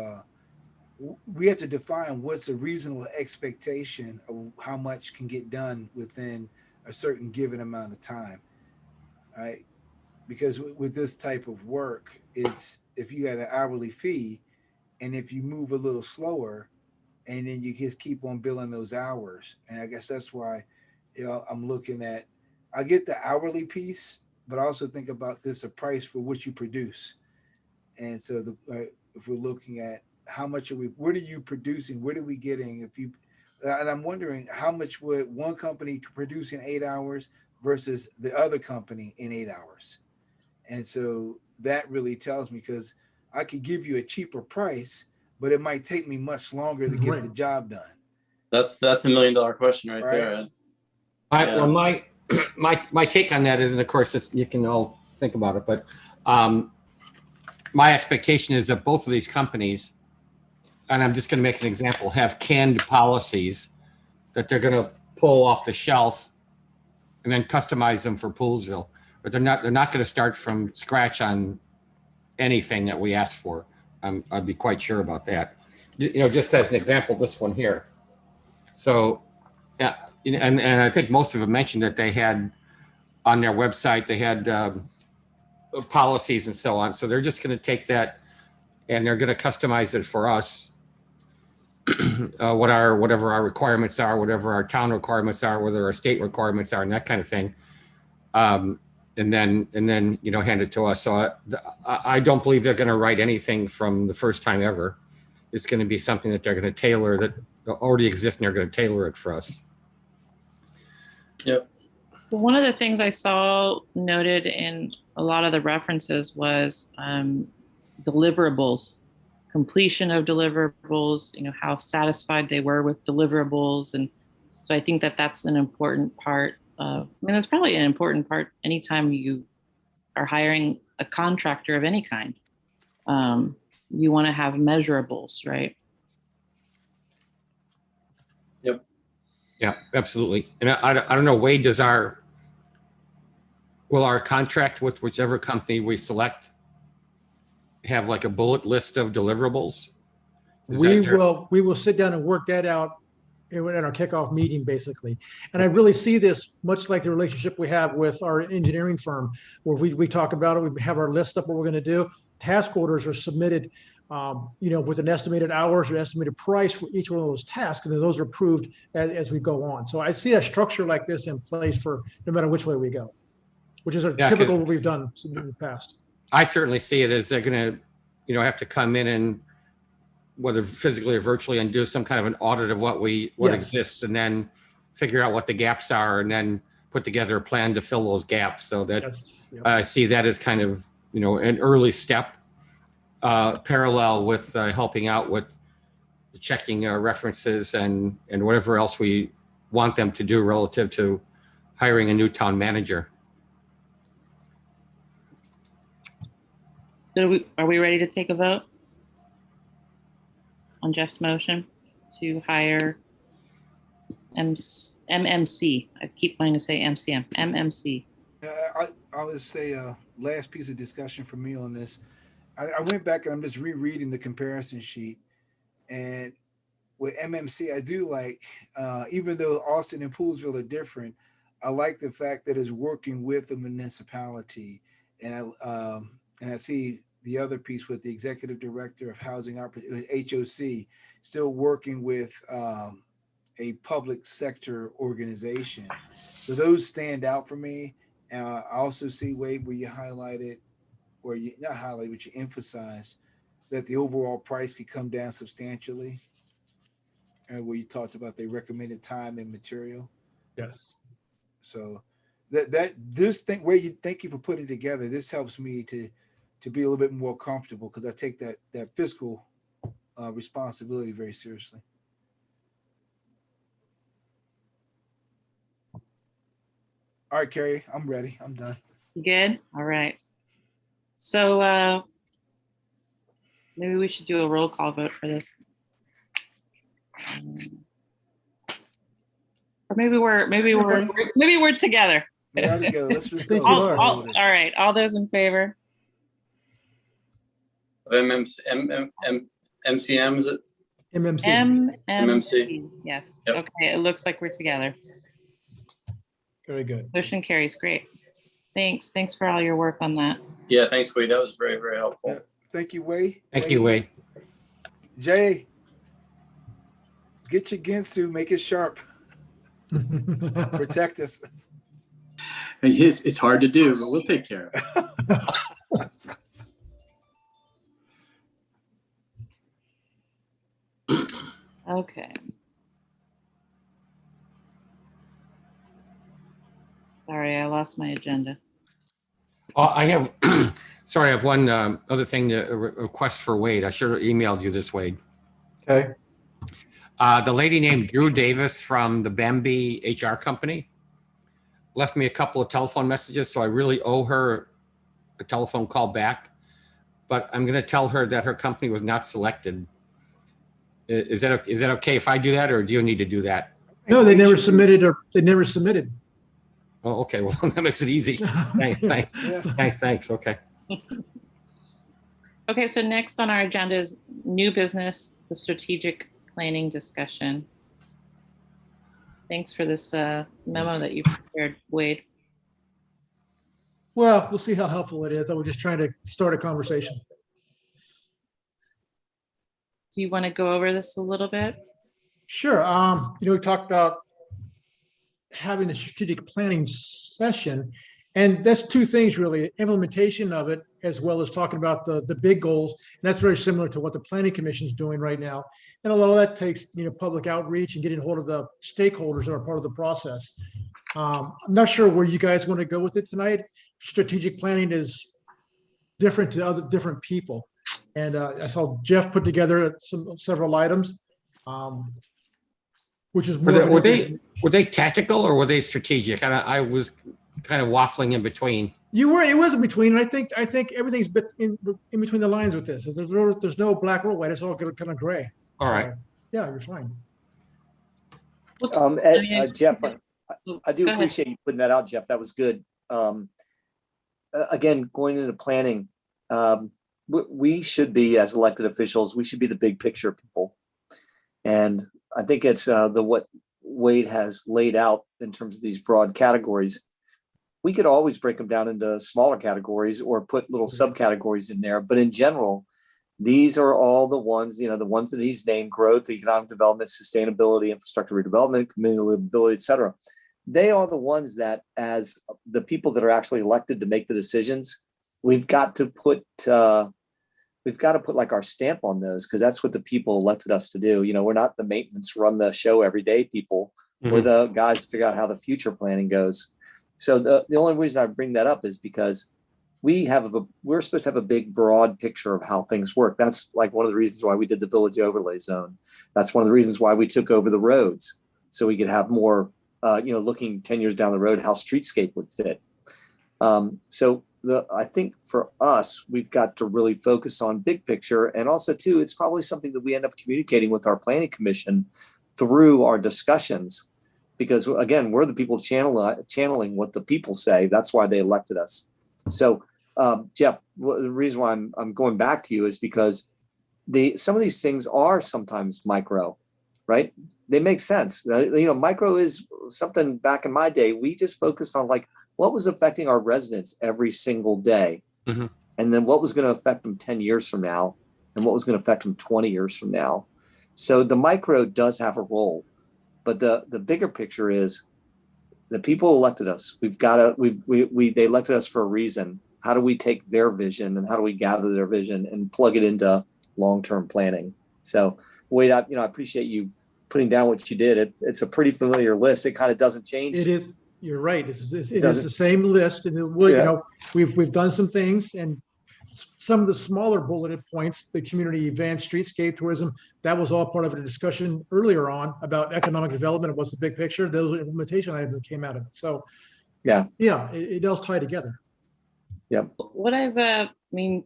we have to define what's a reasonable expectation of how much can get done within a certain given amount of time. Right? Because with this type of work, it's if you had an hourly fee and if you move a little slower and then you just keep on billing those hours. And I guess that's why, I'm looking at, I get the hourly piece, but I also think about this, a price for what you produce. And so if we're looking at how much what are you producing? What are we getting? And I'm wondering how much would one company produce in 8 hours versus the other company in 8 hours? And so that really tells me, because I could give you a cheaper price, but it might take me much longer to get Right. the job done. That's $1 million question right there. Ed. Well, my take on that is, and of course, you can all think about it, but my expectation is that both of these companies, and I'm just going to make an example, have canned policies that they're going to pull off the shelf and then customize them for Poolsville. But they're not going to start from scratch on anything that we ask for. I'd be quite sure about that. Just as an example, this one here. So, yeah, and I think most of them mentioned that they had on their website, they had policies and so on. So they're just going to take that and they're going to customize it for us. Whatever our requirements are, whatever our town requirements are, whether our state requirements are, and that kind of thing. And then hand it to us. So I don't believe they're going to write anything from the first time ever. It's going to be something that they're going to tailor, that already exists, and they're going to tailor it for us. Yep. Well, one of the things I saw noted in a lot of the references was deliverables, completion of deliverables, how satisfied they were with deliverables. And so I think that that's an important part. That's probably an important part anytime you are hiring a contractor of any kind. You want to have measurables, right? Yep. Yeah, absolutely. And I don't know, Wade, will our contract with whichever company we select have like a bullet list of deliverables? We will sit down and work that out in our kickoff meeting, basically. And I really see this much like the relationship we have with our engineering firm, where we talk about it, we have our list up what we're going to do. Task orders are submitted, with an estimated hours or estimated price for each one of those tasks, and then those are approved as we go on. So I see a structure like this in place for no matter which way we go, which is typical what we've done in the past. I certainly see it as they're going to, have to come in and, whether physically or virtually, and do some kind of an audit of what exists, and then figure out what the gaps are, and then put together a plan to fill those gaps. So that I see that as kind of, an early step, parallel with helping out with checking references and whatever else we want them to do relative to hiring a new town manager. So are we ready to take a vote on Jeff's motion to hire MMC? I keep wanting to say MCM, MMC. I'll just say last piece of discussion for me on this. I went back and I'm just rereading the comparison sheet, and with MMC, I do like, even though Austin and Poolsville are different, I like the fact that it's working with the municipality, and I see the other piece with the executive director of housing HOC still working with a public sector organization. So those stand out for me. I also see, Wade, where you highlighted, or you not highlight, but you emphasized that the overall price could come down substantially, and where you talked about the recommended time and material. Yes. So thank you for putting it together. This helps me to be a little bit more comfortable, because I take that fiscal responsibility very seriously. All right, Carrie, I'm ready. I'm done. You good? All right. So maybe we should do a roll call vote for this. Or maybe we're together. There we go. Let's just Think go. you All, are. all right. All those in favor? MCM, is it? MMC. MMC. Yes. Yep. Okay. It looks like we're together. Very good. Motion carries. Great. Thanks. Thanks for all your work on that. Yeah, thanks, Wade. That was very, very helpful. Yeah. Thank you, Wade. Thank you, Wade. Jay, get your Ginsu, make it sharp. Protect us. It's hard to do, but we'll take care of it. Okay. Sorry, I lost my agenda. I have, sorry, I have one other thing, a request for Wade. I should have emailed you this, Wade. Okay. The lady named Drew Davis from the Bambi HR company left me a couple of telephone messages, so I really owe her a telephone call back. But I'm going to tell her that her company was not selected. Is that okay if I do that, or do you need to do that? No, they never submitted, or they never submitted. Oh, okay. Well, that makes it easy. Thanks. Yeah. Thanks. Okay. Okay, so next on our agenda is new business, the strategic planning discussion. Thanks for this memo that you prepared, Wade. Well, we'll see how helpful it is. I was just trying to start a conversation. Do you want to go over this a little bit? Sure. We talked about having a strategic planning session, and that's two things really: implementation of it, as well as talking about the big goals. And that's very similar to what the Planning Commission is doing right now. And a lot of that takes public outreach and getting hold of the stakeholders that are part of the process. I'm not sure where you guys want to go with it tonight. Strategic planning is different to other different people. And I saw Jeff put together several items, which is more. Were they tactical or were they strategic? I was kind of waffling in between. It was in between. And I think everything's in between the lines with this. There's no black or white. It's all kind of gray. All right. So, yeah, you're fine. Whoops. Jeff, I do Go ahead. appreciate you putting that out, Jeff. That was good. Again, going into planning, we should be, as elected officials, we should be the big picture people. And I think it's what Wade has laid out in terms of these broad categories. We could always break them down into smaller categories or put little subcategories in there. But in general, these are all the ones, the ones that he's named: growth, economic development, sustainability, infrastructure redevelopment, community livability, et cetera. They are the ones that, as the people that are actually elected to make the decisions, we've got to put like our stamp on those, because that's what the people elected us to do. We're not the maintenance, run the show every day people. Mm-hmm. We're the guys to figure out how the future planning goes. So the only reason I bring that up is because we're supposed to have a big, broad picture of how things work. That's like one of the reasons why we did the village overlay zone. That's one of the reasons why we took over the roads, so we could have more, looking 10 years down the road, how streetscape would fit. I think for us, we've got to really focus on big picture. And also too, it's probably something that we end up communicating with our planning commission through our discussions, because again, we're the people channeling what the people say. That's why they elected us. So Jeff, the reason why I'm going back to you is because some of these things are sometimes micro, right? They make sense. Micro is something. Back in my day, we just focused on like what was affecting our residents every single day. Mm-hmm. And then what was going to affect them 10 years from now, and what was going to affect them 20 years from now. So the micro does have a role, but the bigger picture is the people elected us. They elected us for a reason. How do we take their vision and how do we gather their vision and plug it into long-term planning? So Wade, I appreciate you putting down what you did. It's a pretty familiar list. It kind of doesn't change. It is. You're right. It is the same list, and we've done some things, and some of the smaller bulleted points, the community events, streetscape tourism, that was all part of a discussion earlier on about economic development and what's the big picture. Those are implementation items that came out of it. So Yeah, it does tie together. What I've, I mean,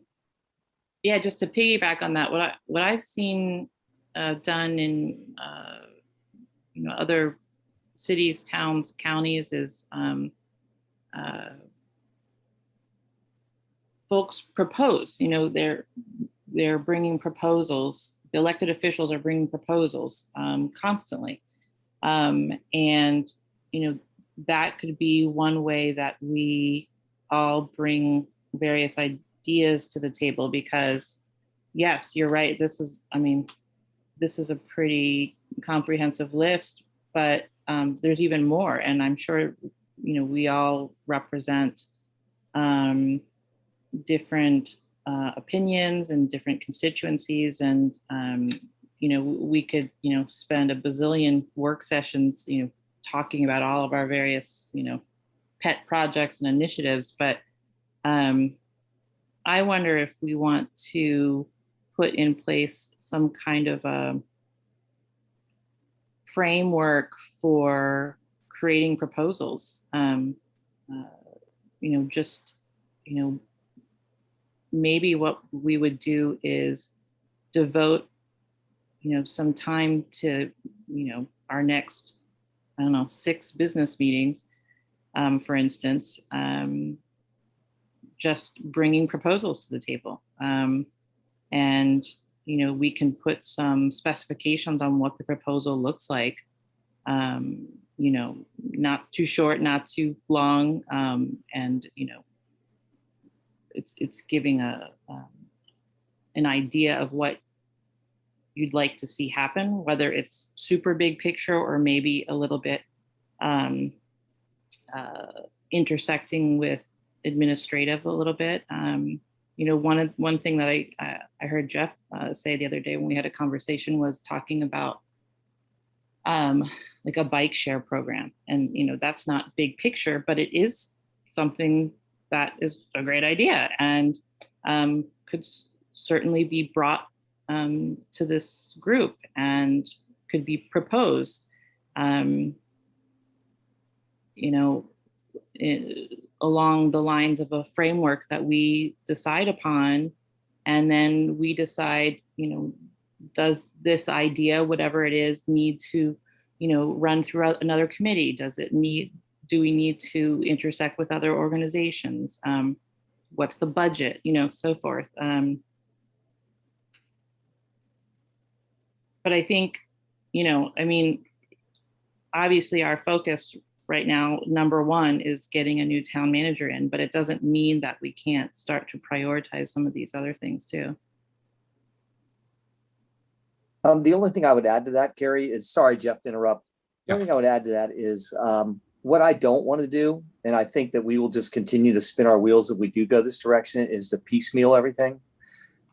yeah, just to piggyback on that, what I've seen done in other cities, towns, counties is folks propose. They're bringing proposals. The elected officials are bringing proposals constantly, and that could be one way that we all bring various ideas to the table, because yes, you're right. This is a pretty comprehensive list, but there's even more. And I'm sure, we all represent different opinions and different constituencies. And, we could, spend a bazillion work sessions, talking about all of our various, pet projects and initiatives. But I wonder if we want to put in place some kind of a framework for creating proposals. Maybe what we would do is devote, some time to, our next, 6 business meetings, for instance, just bringing proposals to the table. And, we can put some specifications on what the proposal looks like, not too short, not too long. And, it's giving an idea of what you'd like to see happen, whether it's super big picture or maybe a little bit intersecting with administrative a little bit. One thing that I heard Jeff say the other day when we had a conversation was talking about like a bike share program. And, that's not big picture, but it is something that is a great idea and could certainly be brought to this group and could be proposed, along the lines of a framework that we decide upon. And then we decide, does this idea, whatever it is, need to, run through another committee? Do we need to intersect with other organizations? What's the budget, so forth. But I think, obviously our focus right now, number one, is getting a new town manager in, but it doesn't mean that we can't start to prioritize some of these other things too. The only thing I would add to that, Carrie, is, sorry, Jeff, to interrupt. The only thing I would add to that is what I don't want to do, and I think that we will just continue to spin our wheels if we do go this direction, is to piecemeal everything.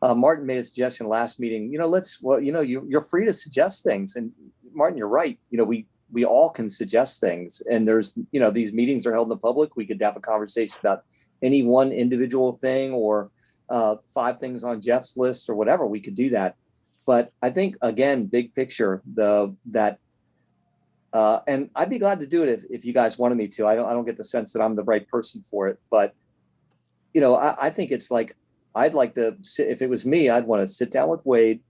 Martin made a suggestion last meeting, you're free to suggest things. And Martin, you're right. We all can suggest things, and there's, these meetings are held in the public. We could have a conversation about any one individual thing or 5 things on Jeff's list or whatever. We could do that. But I think, again, big picture, and I'd be glad to do it if you guys wanted me to. I don't get the sense that I'm the right person for it, but I think it's like, I'd like to sit, if it was me, I'd want to sit down with Wade,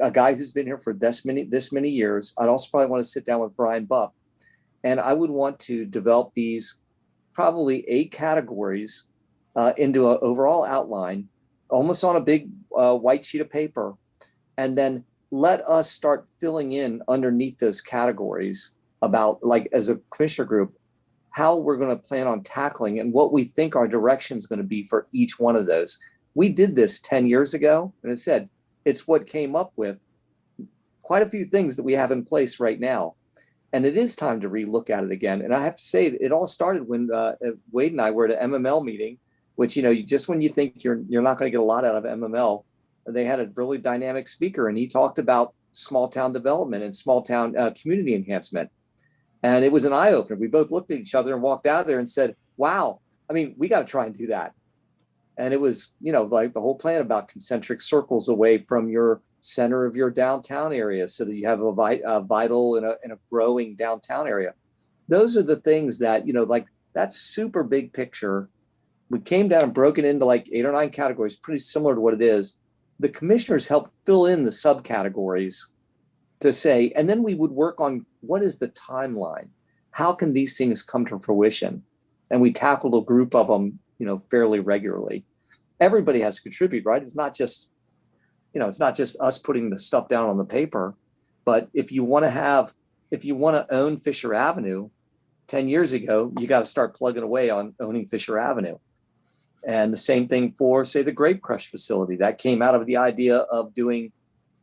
a guy who's been here for this many years. I'd also probably want to sit down with Brian Buck, and I would want to develop these probably 8 categories into an overall outline, almost on a big white sheet of paper, and then let us start filling in underneath those categories about, like, as a commissioner group, how we're going to plan on tackling and what we think our direction is going to be for each one of those. We did this 10 years ago, and I said, it's what came up with quite a few things that we have in place right now. And it is time to relook at it again. And I have to say, it all started when Wade and I were at an MML meeting, which, just when you think you're not going to get a lot out of MML, they had a really dynamic speaker, and he talked about small town development and small town community enhancement. And it was an eye opener. We both looked at each other and walked out of there and said, wow, we got to try and do that. And it was, like the whole plan about concentric circles away from your center of your downtown area so that you have a vital and a growing downtown area. Those are the things that, like That's super big picture. We came down and broke it into like 8 or 9 categories, pretty similar to what it is. The commissioners helped fill in the subcategories to say, and then we would work on what is the timeline? How can these things come to fruition? And we tackled a group of them, fairly regularly. Everybody has to contribute, right? It's not just, it's not just us putting the stuff down on the paper, but if you want to own Fisher Avenue 10 years ago, you got to start plugging away on owning Fisher Avenue. And the same thing for, say, the grape crush facility that came out of the idea of doing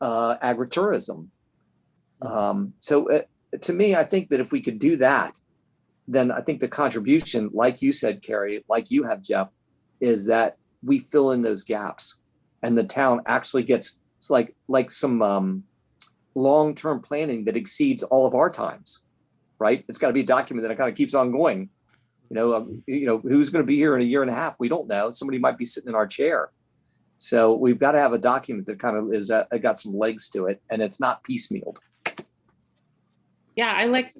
agritourism. So to me, I think that if we could do that, then I think the contribution, like you said, Carrie, like you have, Jeff, is that we fill in those gaps and the town actually gets, it's like some long-term planning that exceeds all of our times, right? It's got to be a document that kind of keeps on going. Who's going to be here in a year and a half? We don't know. Somebody might be sitting in our chair. So we've got to have a document that kind of is got some legs to it, and it's not piecemealed. Yeah, I like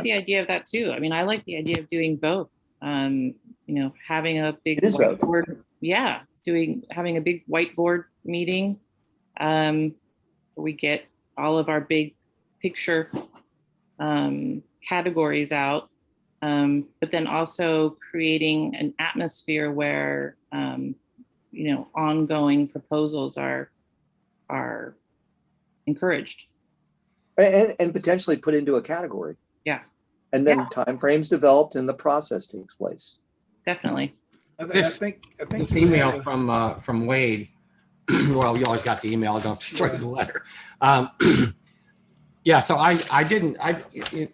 the idea of that too. I mean, I like the idea of doing both. Having a big whiteboard. Yeah, having a big whiteboard meeting. Where we get all of our big picture categories out, but then also creating an atmosphere where ongoing proposals are encouraged. And potentially put into a category. Yeah. And then timeframes developed and the process takes place. Definitely. I think This email from Wade, well, you always got the email, I don't destroy the letter. Yeah, so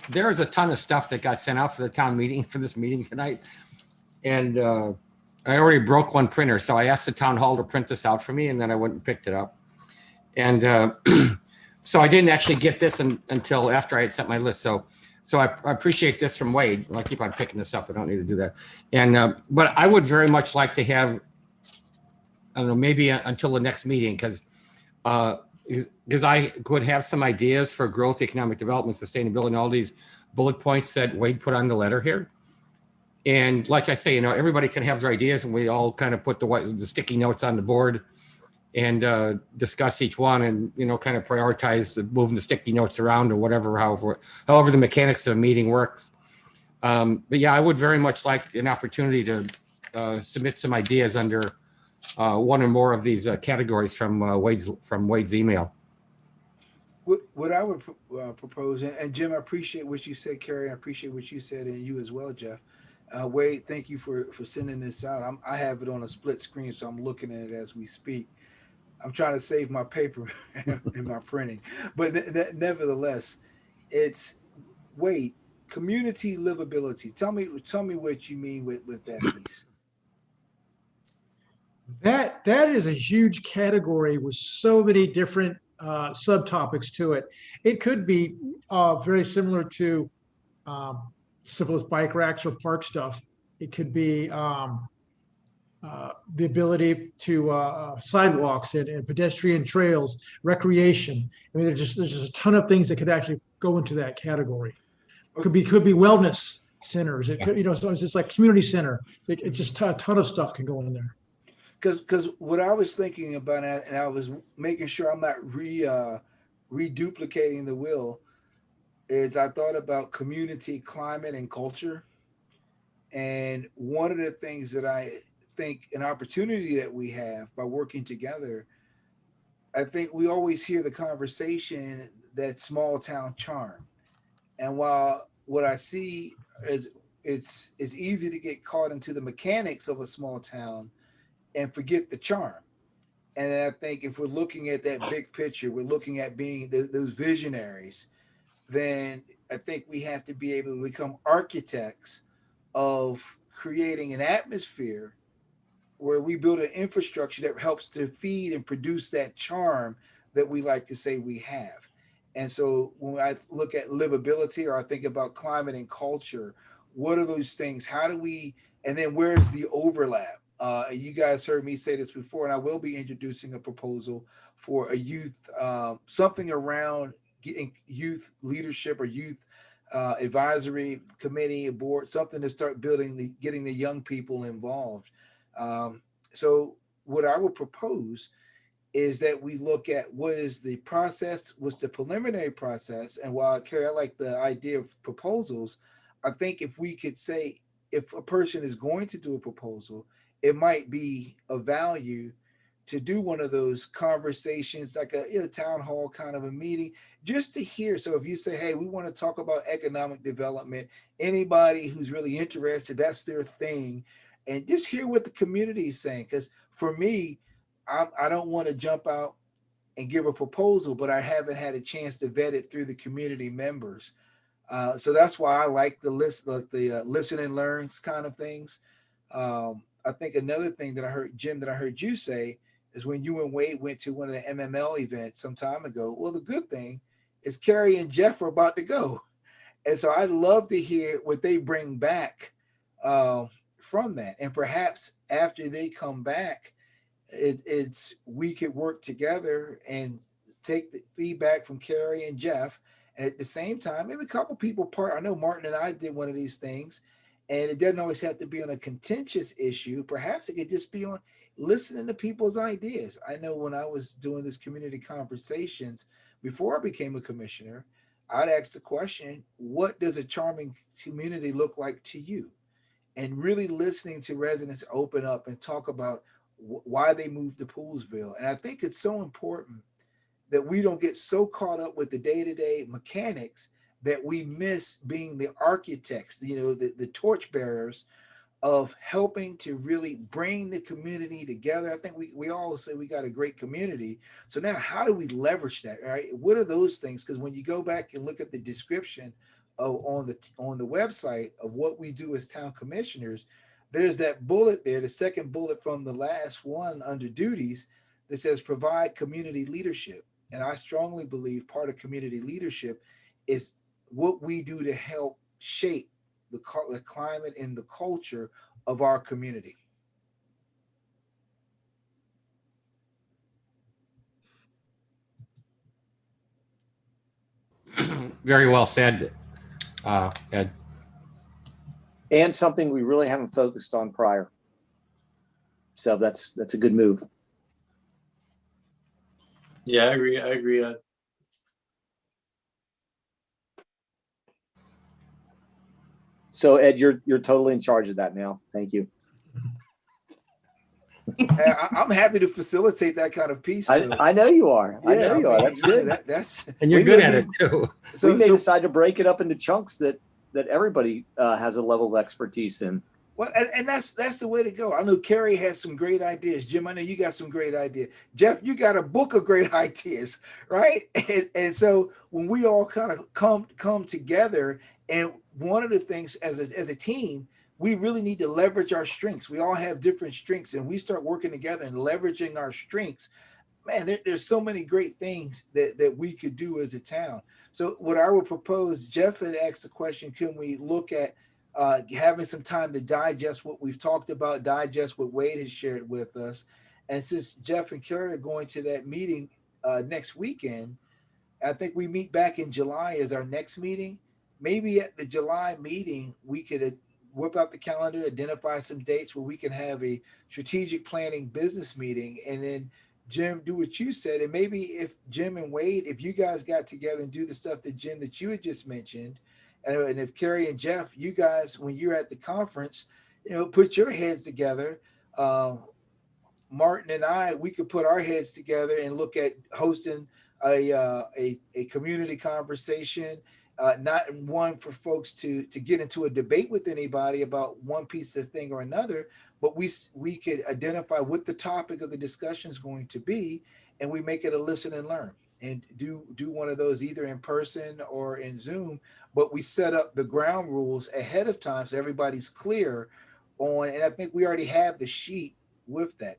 there's a ton of stuff that got sent out for the town meeting, for this meeting tonight. And I already broke one printer, so I asked the town hall to print this out for me, and then I went and picked it up. And so I didn't actually get this until after I had set my list. So I appreciate this from Wade. I keep on picking this up. I don't need to do that. And but I would very much like to have, I don't know, maybe until the next meeting, because I could have some ideas for growth, economic development, sustainability, and all these bullet points that Wade put on the letter here. And like I say, everybody can have their ideas, and we all kind of put the sticky notes on the board and discuss each one, and kind of prioritize moving the sticky notes around or whatever, however the mechanics of the meeting works. But yeah, I would very much like an opportunity to submit some ideas under one or more of these categories from Wade's email. What I would propose, and Jim, I appreciate what you said, Carrie. I appreciate what you said, and you as well, Jeff. Wade, thank you for sending this out. I have it on a split screen, so I'm looking at it as we speak. I'm trying to save my paper in my printing, but nevertheless, it's Wade, community livability. Tell me what you mean with that piece. That is a huge category with so many different subtopics to it. It could be very similar to simple as bike racks or park stuff. It could be the ability to sidewalks and pedestrian trails, recreation. I mean, there's just a ton of things that could actually go into that category. It could be wellness centers. It could, so it's just like community center. It's just a ton of stuff can go in there. Because what I was thinking about, and I was making sure I'm not reduplicating the wheel, is I thought about community, climate, and culture. And one of the things that I think an opportunity that we have by working together, I think we always hear the conversation that small town charm. And while what I see is it's easy to get caught into the mechanics of a small town and forget the charm. And I think if we're looking at that big picture, we're looking at being those visionaries, then I think we have to be able to become architects of creating an atmosphere where we build an infrastructure that helps to feed and produce that charm that we like to say we have. And so when I look at livability, or I think about climate and culture, what are those things? How do we, and then where's the overlap? You guys heard me say this before, and I will be introducing a proposal for a youth, something around getting youth leadership or youth advisory committee, board, something to start building, getting the young people involved. So what I would propose is that we look at what is the process, what's the preliminary process. And while Carrie, I like the idea of proposals, I think if we could say, if a person is going to do a proposal, it might be of value to do one of those conversations, like a town hall kind of a meeting, just to hear. So if you say, hey, we want to talk about economic development, anybody who's really interested, that's their thing, and just hear what the community is saying. Because for me, I don't want to jump out and give a proposal, but I haven't had a chance to vet it through the community members. So that's why I like the list, like the listen and learn kind of things. I think another thing that I heard, Jim, that I heard you say is when you and Wade went to one of the MML events some time ago. Well, the good thing is Carrie and Jeff are about to go. And so I'd love to hear what they bring back from that. And perhaps after they come back, it's we could work together and take the feedback from Carrie and Jeff. And at the same time, maybe a couple people part. I know Martin and I did one of these things, and it doesn't always have to be on a contentious issue. Perhaps it could just be on listening to people's ideas. I know when I was doing this community conversations before I became a commissioner, I'd ask the question, what does a charming community look like to you? And really listening to residents open up and talk about why they moved to Poolsville. And I think it's so important that we don't get so caught up with the day-to-day mechanics that we miss being the architects, the torchbearers of helping to really bring the community together. I think we all say we got a great community. So now how do we leverage that, right? What are those things? Because when you go back and look at the description on the website of what we do as town commissioners, there's that bullet there, the second bullet from the last one under duties that says provide community leadership. And I strongly believe part of community leadership is what we do to help shape the climate and the culture of our community. Very well said, Ed. And something we really haven't focused on prior. So that's a good move. Yeah, I agree. So Ed, you're totally in charge of that now. Thank you. I'm happy to facilitate that kind of piece. I know you are. I know you are. That's good. And you're good at it too. So we may decide to break it up into chunks that everybody has a level of expertise in. Well, and that's the way to go. I know Carrie has some great ideas. Jim, I know you got some great ideas. Jeff, you got a book of great ideas, right? And so when we all kind of come together, and one of the things as a team, we really need to leverage our strengths. We all have different strengths, and we start working together and leveraging our strengths. Man, there's so many great things that we could do as a town. So what I would propose, Jeff had asked the question, can we look at having some time to digest what we've talked about, digest what Wade has shared with us. And since Jeff and Carrie are going to that meeting next weekend, I think we meet back in July as our next meeting. Maybe at the July meeting, we could whip out the calendar, identify some dates where we can have a strategic planning business meeting. And then Jim, do what you said. And maybe if Jim and Wade, if you guys got together and do the stuff that Jim, that you had just mentioned, and if Carrie and Jeff, you guys, when you're at the conference, put your heads together. Martin and I, we could put our heads together and look at hosting a community conversation, not one for folks to get into a debate with anybody about one piece of thing or another, but we could identify what the topic of the discussion is going to be, and we make it a listen and learn. And do one of those either in person or in Zoom, but we set up the ground rules ahead of time so everybody's clear on, and I think we already have the sheet with that.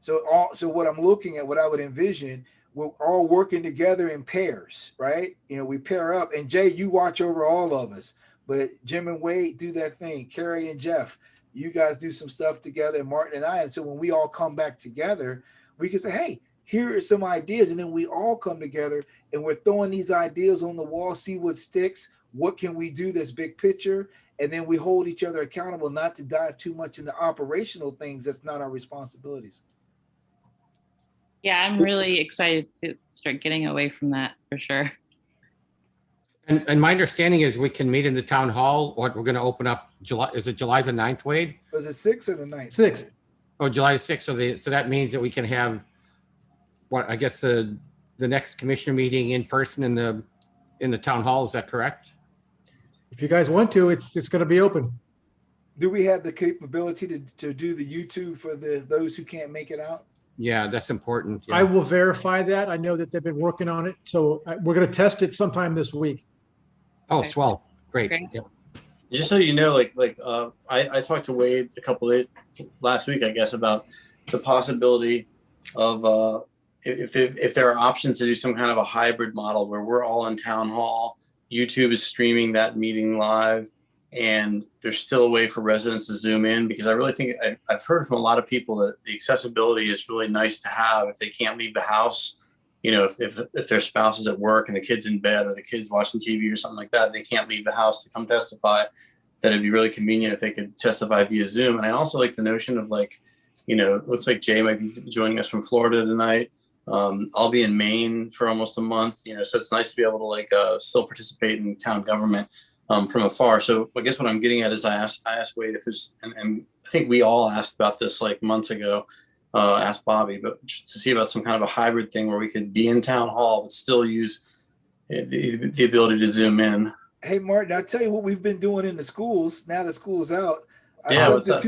So what I'm looking at, what I would envision, we're all working together in pairs, right? We pair up, and Jay, you watch over all of us, but Jim and Wade do that thing. Carrie and Jeff, you guys do some stuff together, and Martin and I. And so when we all come back together, we can say, hey, here are some ideas, and then we all come together and we're throwing these ideas on the wall, see what sticks, what can we do that's big picture, and then we hold each other accountable not to dive too much into operational things that's not our responsibilities. Yeah, I'm really excited to start getting away from that for sure. And my understanding is we can meet in the town hall, or we're going to open up July, is it July the 9th, Wade? Was it 6 or the 9th? 6th. Oh, July 6th. So that means that we can have, what, I guess the next commissioner meeting in person in the town hall. Is that correct? If you guys want to, it's going to be open. Do we have the capability to do the YouTube for those who can't make it out? Yeah, that's important. Yeah. I will verify that. I know that they've been working on it. So we're going to test it sometime this week. Oh, Okay. swell. Great. Great. Yep. Just so you know, I talked to Wade a couple of last week, I guess, about the possibility of if there are options to do some kind of a hybrid model where we're all in town hall, YouTube is streaming that meeting live, and there's still a way for residents to zoom in, because I really think I've heard from a lot of people that the accessibility is really nice to have if they can't leave the house. You know, if their spouse is at work and the kid's in bed, or the kid's watching TV or something like that, they can't leave the house to come testify, that it'd be really convenient if they could testify via Zoom. And I also like the notion of, like, you know, it looks like Jay might be joining us from Florida tonight. I'll be in Maine for almost a month, you know, so it's nice to be able to still participate in town government from afar. So I guess what I'm getting at is I asked Wade if there's, and I think we all asked about this like months ago, asked Bobby, but to see about some kind of a hybrid thing where we could be in town hall but still use the ability to zoom in. Hey, Martin, I'll tell you what we've been doing in the schools. Now the school's out. Yeah, what's up?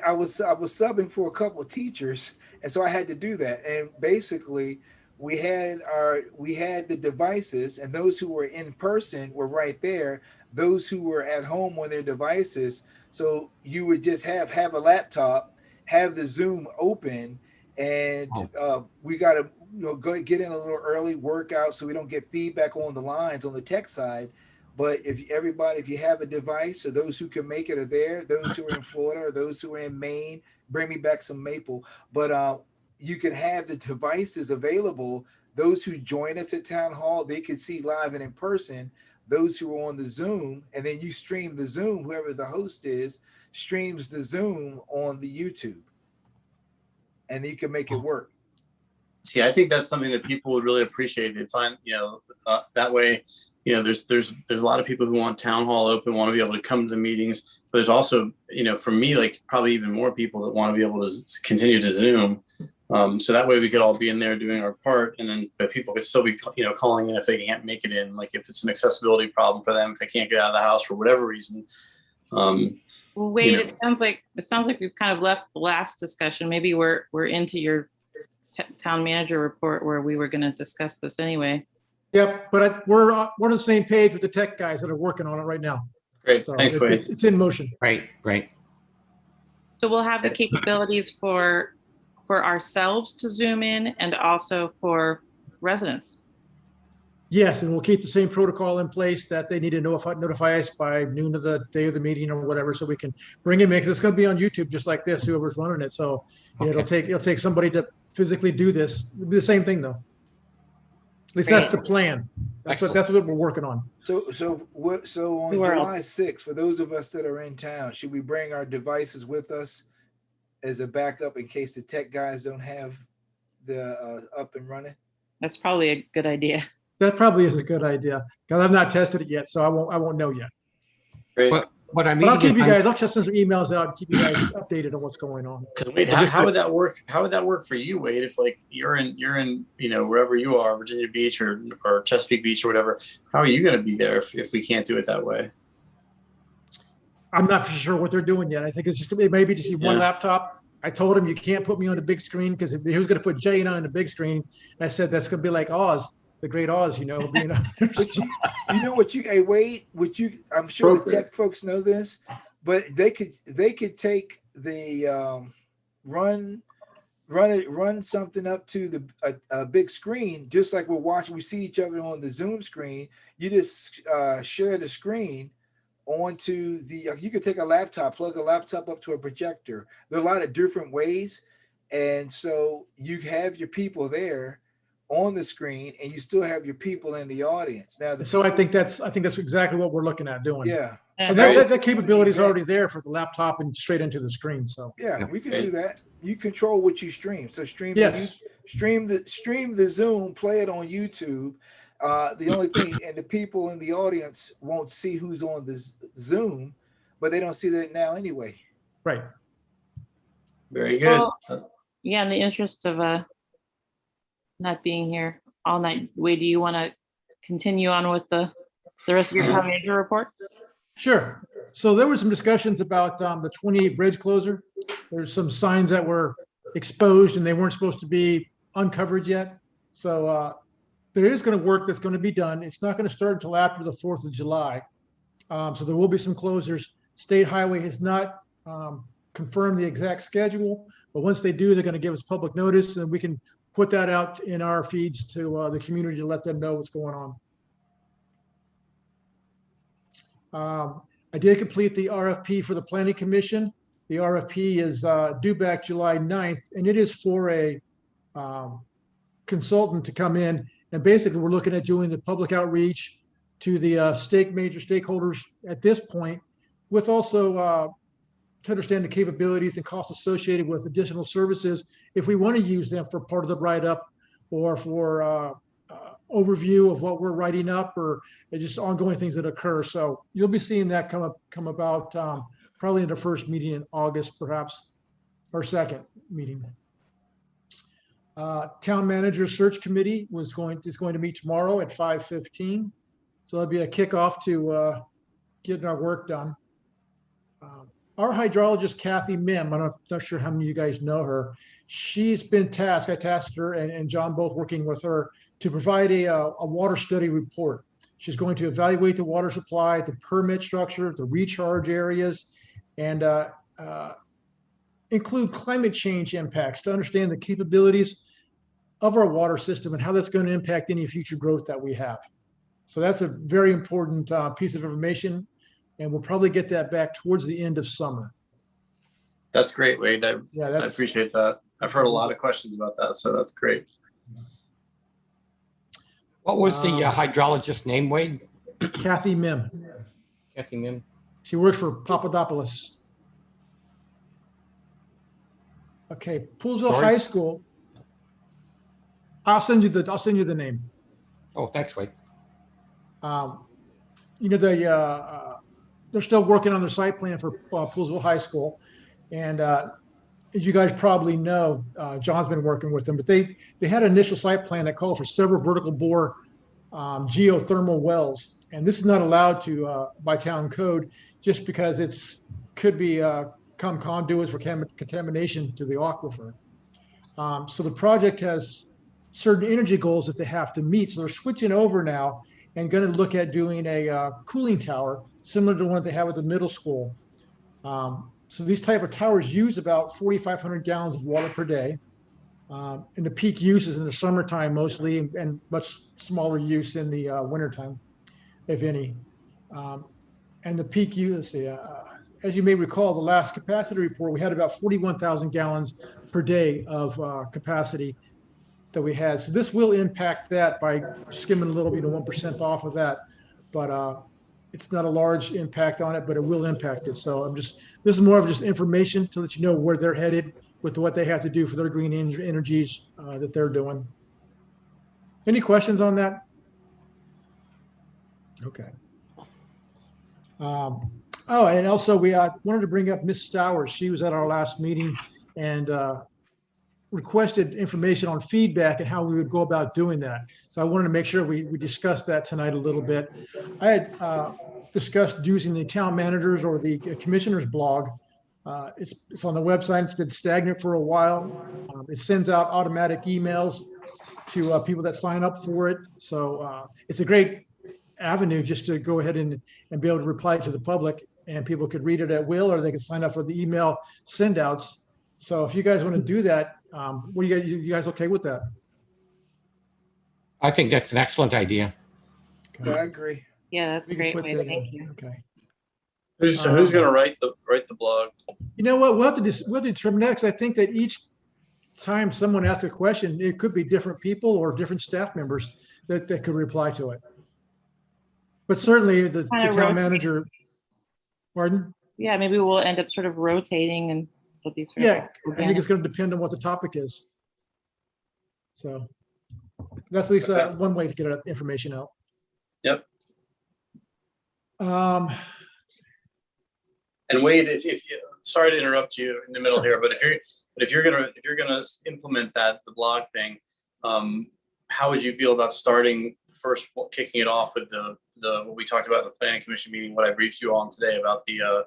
I was subbing for a couple of teachers, and so I had to do that. And basically, we had the devices, and those who were in person were right there. Those who were at home on their devices, so you would just have a laptop, have the Zoom open, and we got to go get in a little early, work out so we don't get feedback on the lines on the tech side. But if you have a device, or those who can make it are there, those who are in Florida or those who are in Maine, bring me back some maple. But you can have the devices available. Those who join us at town hall, they can see live and in person. Those who are on the Zoom, and then you stream the Zoom, whoever the host is, streams the Zoom on the YouTube, and you can make it work. See, I think that's something that people would really appreciate. They find, that way, there's a lot of people who want town hall open, want to be able to come to the meetings, but there's also, for me, like probably even more people that want to be able to continue to Zoom. So that way we could all be in there doing our part, but people could still be, calling in if they can't make it in, like if it's an accessibility problem for them, if they can't get out of the house for whatever reason. Well, Wade, it sounds like we've kind of left the last discussion. Maybe we're into your town manager report where we were going to discuss this anyway. Yep, but we're on the same page with the tech guys that are working on it right now. Great, So thanks, Wade. it's in motion. Great. So we'll have the capabilities for ourselves to zoom in, and also for residents. Yes, and we'll keep the same protocol in place that they need to notify us by noon of the day of the meeting or whatever, so we can bring him in, because it's going to be on YouTube just like this, whoever's running it. So it'll take somebody to physically do this. It'll be the same thing though. At least that's the plan. That's what we're working on. So on July 6th, for those of us that are in town, should we bring our devices with us as a backup in case the tech guys don't have the up and running? That's probably a good idea. That probably is a good idea, because I've not tested it yet, so I won't know yet. Great. But I mean, But I'll keep you guys. I'll just send some emails out and keep you guys updated on what's going on. Because Wade, how would that work? How would that work for you, Wade? If like you're in wherever you are, Virginia Beach or Chesapeake Beach or whatever, how are you going to be there if we can't do it that way? I'm not for sure what they're doing yet. I think it's just gonna be maybe just one laptop. I told him you can't put me on the big screen, because he was going to put Jay and I on the big screen. And I said that's going to be like Oz, the Great Oz, But you know what hey Wade, I'm sure the tech folks know this, but they could take the run something up to a big screen, just like we see each other on the Zoom screen. You just share the screen onto you could take a laptop, plug a laptop up to a projector. There are a lot of different ways, And so you have your people there on the screen and you still have your people in the audience. Now, So I think that's exactly what we're looking at doing. yeah, And Uh, that capability is already there for the laptop and straight into the screen. So yeah, we can do that. You control what you stream. So yes, stream the Zoom, play it on YouTube. The only thing, and the people in the audience won't see who's on the Zoom, but they don't see that now anyway. right. Very good. Well, yeah, in the interest of not being here all night, Wade, do you want to continue on with the rest of your town manager report? Sure. So there were some discussions about the 28 bridge closer. There's some signs that were exposed and they weren't supposed to be uncovered yet. So there is going to work that's going to be done. It's not going to start until after the 4th of July. So there will be some closures. State Highway has not confirmed the exact schedule, but once they do, they're going to give us public notice and we can put that out in our feeds to the community to let them know what's going on. I did complete the RFP for the Planning Commission. The RFP is due back July 9th, and it is for a consultant to come in. And basically, we're looking at doing the public outreach to the major stakeholders at this point, with also to understand the capabilities and costs associated with additional services if we want to use them for part of the write-up or for overview of what we're writing up or just ongoing things that occur. So you'll be seeing that come about probably in the first meeting in August, perhaps, or second meeting. Town Manager Search Committee is going to meet tomorrow at 5:15. So that'll be a kickoff to getting our work done. Our hydrologist, Kathy Mim, I'm not sure how many of you guys know her. She's been tasked, I tasked her and John both working with her to provide a water study report. She's going to evaluate the water supply, the permit structure, the recharge areas, and include climate change impacts to understand the capabilities of our water system and how that's going to impact any future growth that we have. So that's a very important piece of information, and we'll probably get that back towards the end of summer. That's great, Wade. I Yeah, appreciate that. I've heard a lot of questions about that, so that's great. What was the hydrologist name, Wade? Kathy Mim. Kathy Mim. She works for Papadopoulos. Okay, Poolsville Sorry? High School. I'll send you the name. Oh, thanks, Wade. You know, they're still working on their site plan for Poolsville High School, and as you guys probably know, John's been working with them. But they had an initial site plan that called for several vertical bore geothermal wells, and this is not allowed to by town code, just because could be conduits for contamination to the aquifer. So the project has certain energy goals that they have to meet. So they're switching over now and going to look at doing a cooling tower similar to the one they have at the middle school. So these type of towers use about 4,500 gallons of water per day. And the peak use is in the summertime mostly, and much smaller use in the wintertime, if any. And the peak use, as you may recall, the last capacity report, we had about 41,000 gallons per day of capacity that we had. So this will impact that by skimming a little bit, 1% off of that. But it's not a large impact on it, but it will impact it. So this is more of just information to let you know where they're headed with what they have to do for their green energies that they're doing. Any questions on that? Okay. Oh, and also we wanted to bring up Miss Stowers. She was at our last meeting and requested information on feedback and how we would go about doing that. So I wanted to make sure we discussed that tonight a little bit. I had discussed using the town managers or the commissioner's blog. It's on the website. It's been stagnant for a while. It sends out automatic emails to people that sign up for it. So it's a great avenue just to go ahead and be able to reply to the public, and people could read it at will, or they could sign up for the email send outs. So if you guys want to do that, what do you guys okay with that? I think that's an excellent idea. Yeah, I agree. Yeah, that's We a can great put way. that Thank in. you. Okay. Who's going to write the blog? You know what? We'll have to determine that, because I think that each time someone asks a question, it could be different people or different staff members that could reply to it. But certainly the Kind of town rotate. manager, pardon? Yeah, maybe we'll end up sort of rotating and it'll be sort of Yeah, I think organic. it's going to depend on what the topic is. So that's at least Okay. one way to get that information out. Yep. Um, And Wade, if you, sorry to interrupt you in the middle here, but if you're gonna implement the blog thing, how would you feel about starting first, kicking it off with the what we talked about in the planning commission meeting, what I briefed you on today about the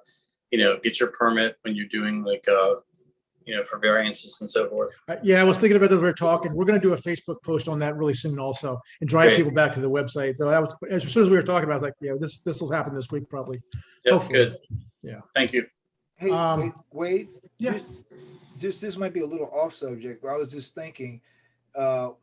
get your permit when you're doing like for variances and so forth. Yeah, I was thinking about that when we were talking. We're going to do a Facebook post on that really soon also and drive Great. people back to the website. So that was, as soon as we were talking about, I was like, yeah, this will happen this week probably. Yep, Hopefully. good. Yeah. Thank you. Hey, Um, Wade, yeah. just this might be a little off subject, but I was just thinking,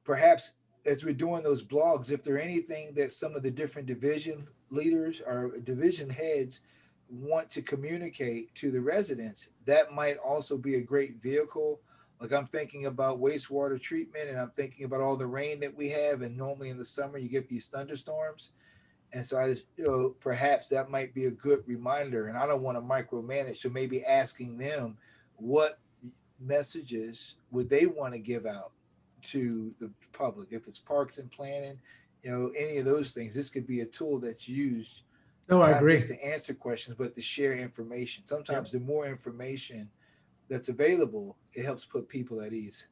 perhaps as we're doing those blogs, if there anything that some of the different division leaders or division heads want to communicate to the residents, that might also be a great vehicle. Like I'm thinking about wastewater treatment, and I'm thinking about all the rain that we have, and normally in the summer you get these thunderstorms. And so I just, perhaps that might be a good reminder. And I don't want to micromanage, so maybe asking them what messages would they want to give out to the public, if it's parks and planning, any of those things. This could be a tool that's used No, I not agree. just to answer questions, but to share information. Sometimes the more information that's available, it helps put people at ease.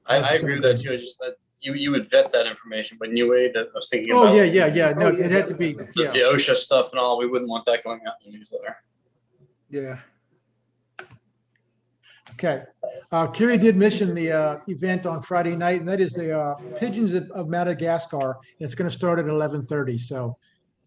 I agree with that too. Just that you would vet that information, but new way that I was thinking Oh, about. yeah. No, Oh, yeah, it had to be, definitely. The yeah. OSHA stuff and all, we wouldn't want that going out in the newsletter. Yeah. Okay. Kerry did mention the event on Friday night, and that is the Pigeons of Madagascar. It's going to start at 11:30. So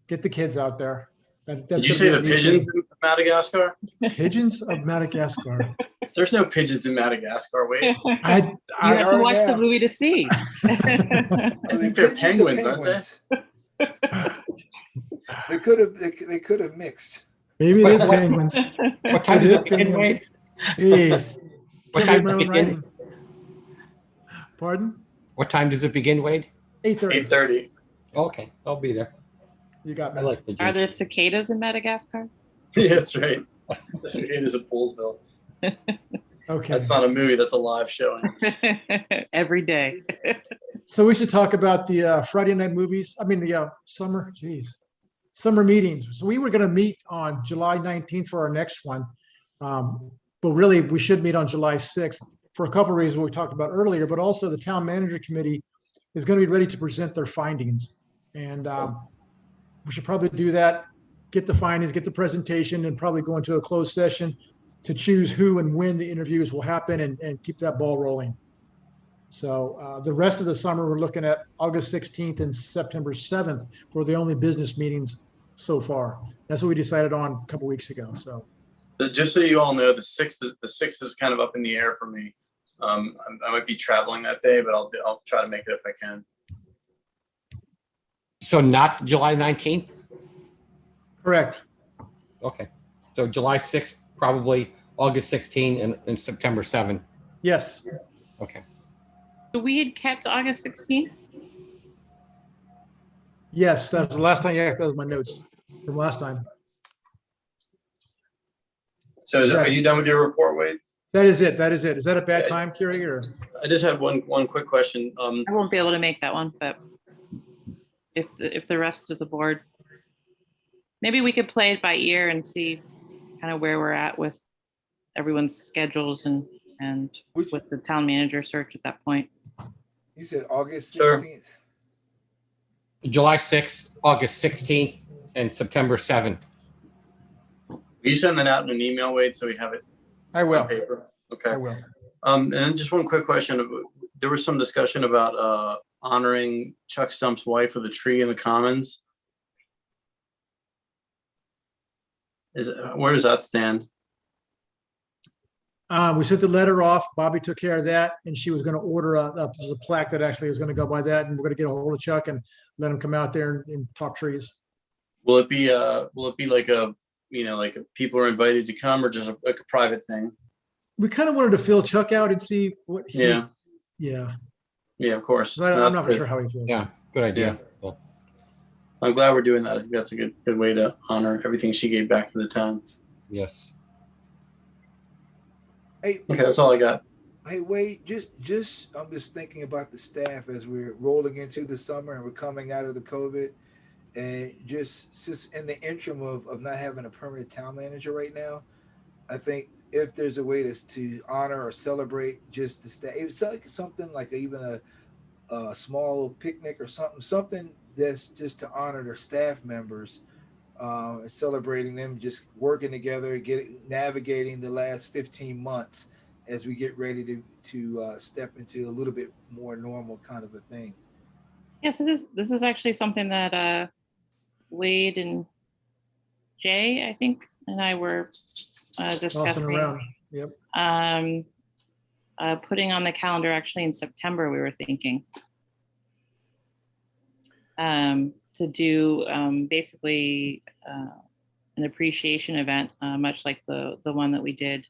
get the kids out there. That's Did you gonna say be the a neat pigeons day. in Madagascar? Pigeons of Madagascar. There's no pigeons in Madagascar. Wait, I, You have to are watch the now. movie to see. I think they're penguins, aren't they? They could have mixed. maybe it is penguins. What time It does is it begin, penguins. Wade? Jeez. What Can't read time my does it own begin? writing. Pardon? What time does it begin, Wade? 8:30. 8:30. Okay, I'll be there. You got I me. like the Are there Jeeps. cicadas in Madagascar? Yeah, that's right. The cicadas of Poolsville. Okay. That's not a movie. That's a live showing. Every day. So we should talk about the Friday night movies. I mean, the summer meetings. So we were going to meet on July 19th for our next one. But really, we should meet on July 6th for a couple of reasons we talked about earlier, but also the town manager committee is going to be ready to present their findings. And we should probably do that, get the findings, get the presentation, and probably go into a closed session to choose who and when the interviews will happen and keep that ball rolling. So the rest of the summer, we're looking at August 16th and September 7th for the only business meetings so far. That's what we decided on a couple weeks ago. So Just so you all know, the 6th is kind of up in the air for me. I might be traveling that day, but I'll try to make it if I can. So not July 19th? correct. Okay. So July 6th, probably August 16 and September 7. Yes. Okay. So we had kept August 16th? Yes. That was the last time you asked. That was my notes from last time. So are you done with your report, Wade? That is it. That is it. Is that a bad time, Kerry, or? I just had one quick question. I won't be able to make that one, but if the rest of the board, maybe we could play it by ear and see kind of where we're at with everyone's schedules and Which- with the town manager search at that point. You said August Sure. 16th. July 6th, August 16th, and September 7. Will you send that out in an email, Wade, so we have it I on will. paper? Okay. I will. And then just one quick question. There was some discussion about honoring Chuck Stump's wife with a tree in the Commons. Where does that stand? We sent the letter off. Bobby took care of that, and she was going to order there's a plaque that actually was going to go by that, and we're going to get a hold of Chuck and let him come out there and talk trees. Will it be like a, like people are invited to come, or just like a private thing? we kind of wanted to fill Chuck out and see what he. Yeah. Yeah. Yeah, of course. 'Cause I'm No, not that's sure good. how he feels. Yeah, good idea. Yeah. I'm glad we're doing that. I think that's a good way to honor everything she gave back to the town. Yes. Hey, Okay, that's all I got. hey, Wade, I'm just thinking about the staff as we're rolling into the summer and we're coming out of the COVID, and just in the interim of not having a permanent town manager right now, I think if there's a way to honor or celebrate just the staff, it's like something like even a small picnic or something that's just to honor their staff members, and celebrating them just working together, navigating the last 15 months as we get ready to step into a little bit more normal kind of a thing. Yeah, so this is actually something that Wade and Jay, I think, and I were Tossing discussing. around. Yep. Putting on the calendar actually in September, we were thinking to do basically an appreciation event, much like the one that we did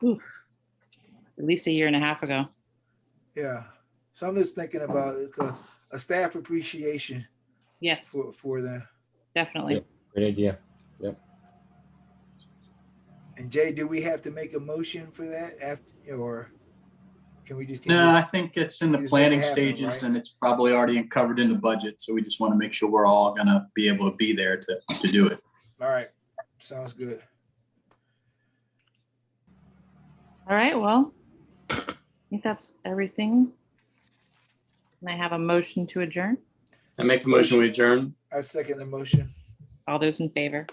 at least a year and a half ago. Yeah. So I'm just thinking about a staff appreciation Yes, for them. definitely. Yep. Great idea. And Jay, do we have to make a motion for that after, or can we just? No, I think it's in the just planning make it happen, stages right? and it's probably already covered in the budget. So we just want to make sure we're all gonna be able to be there to do it. All right. Sounds good. All right, well, I think that's everything. Can I have a motion to adjourn? I make a motion we adjourn. I second the motion. All those in favor?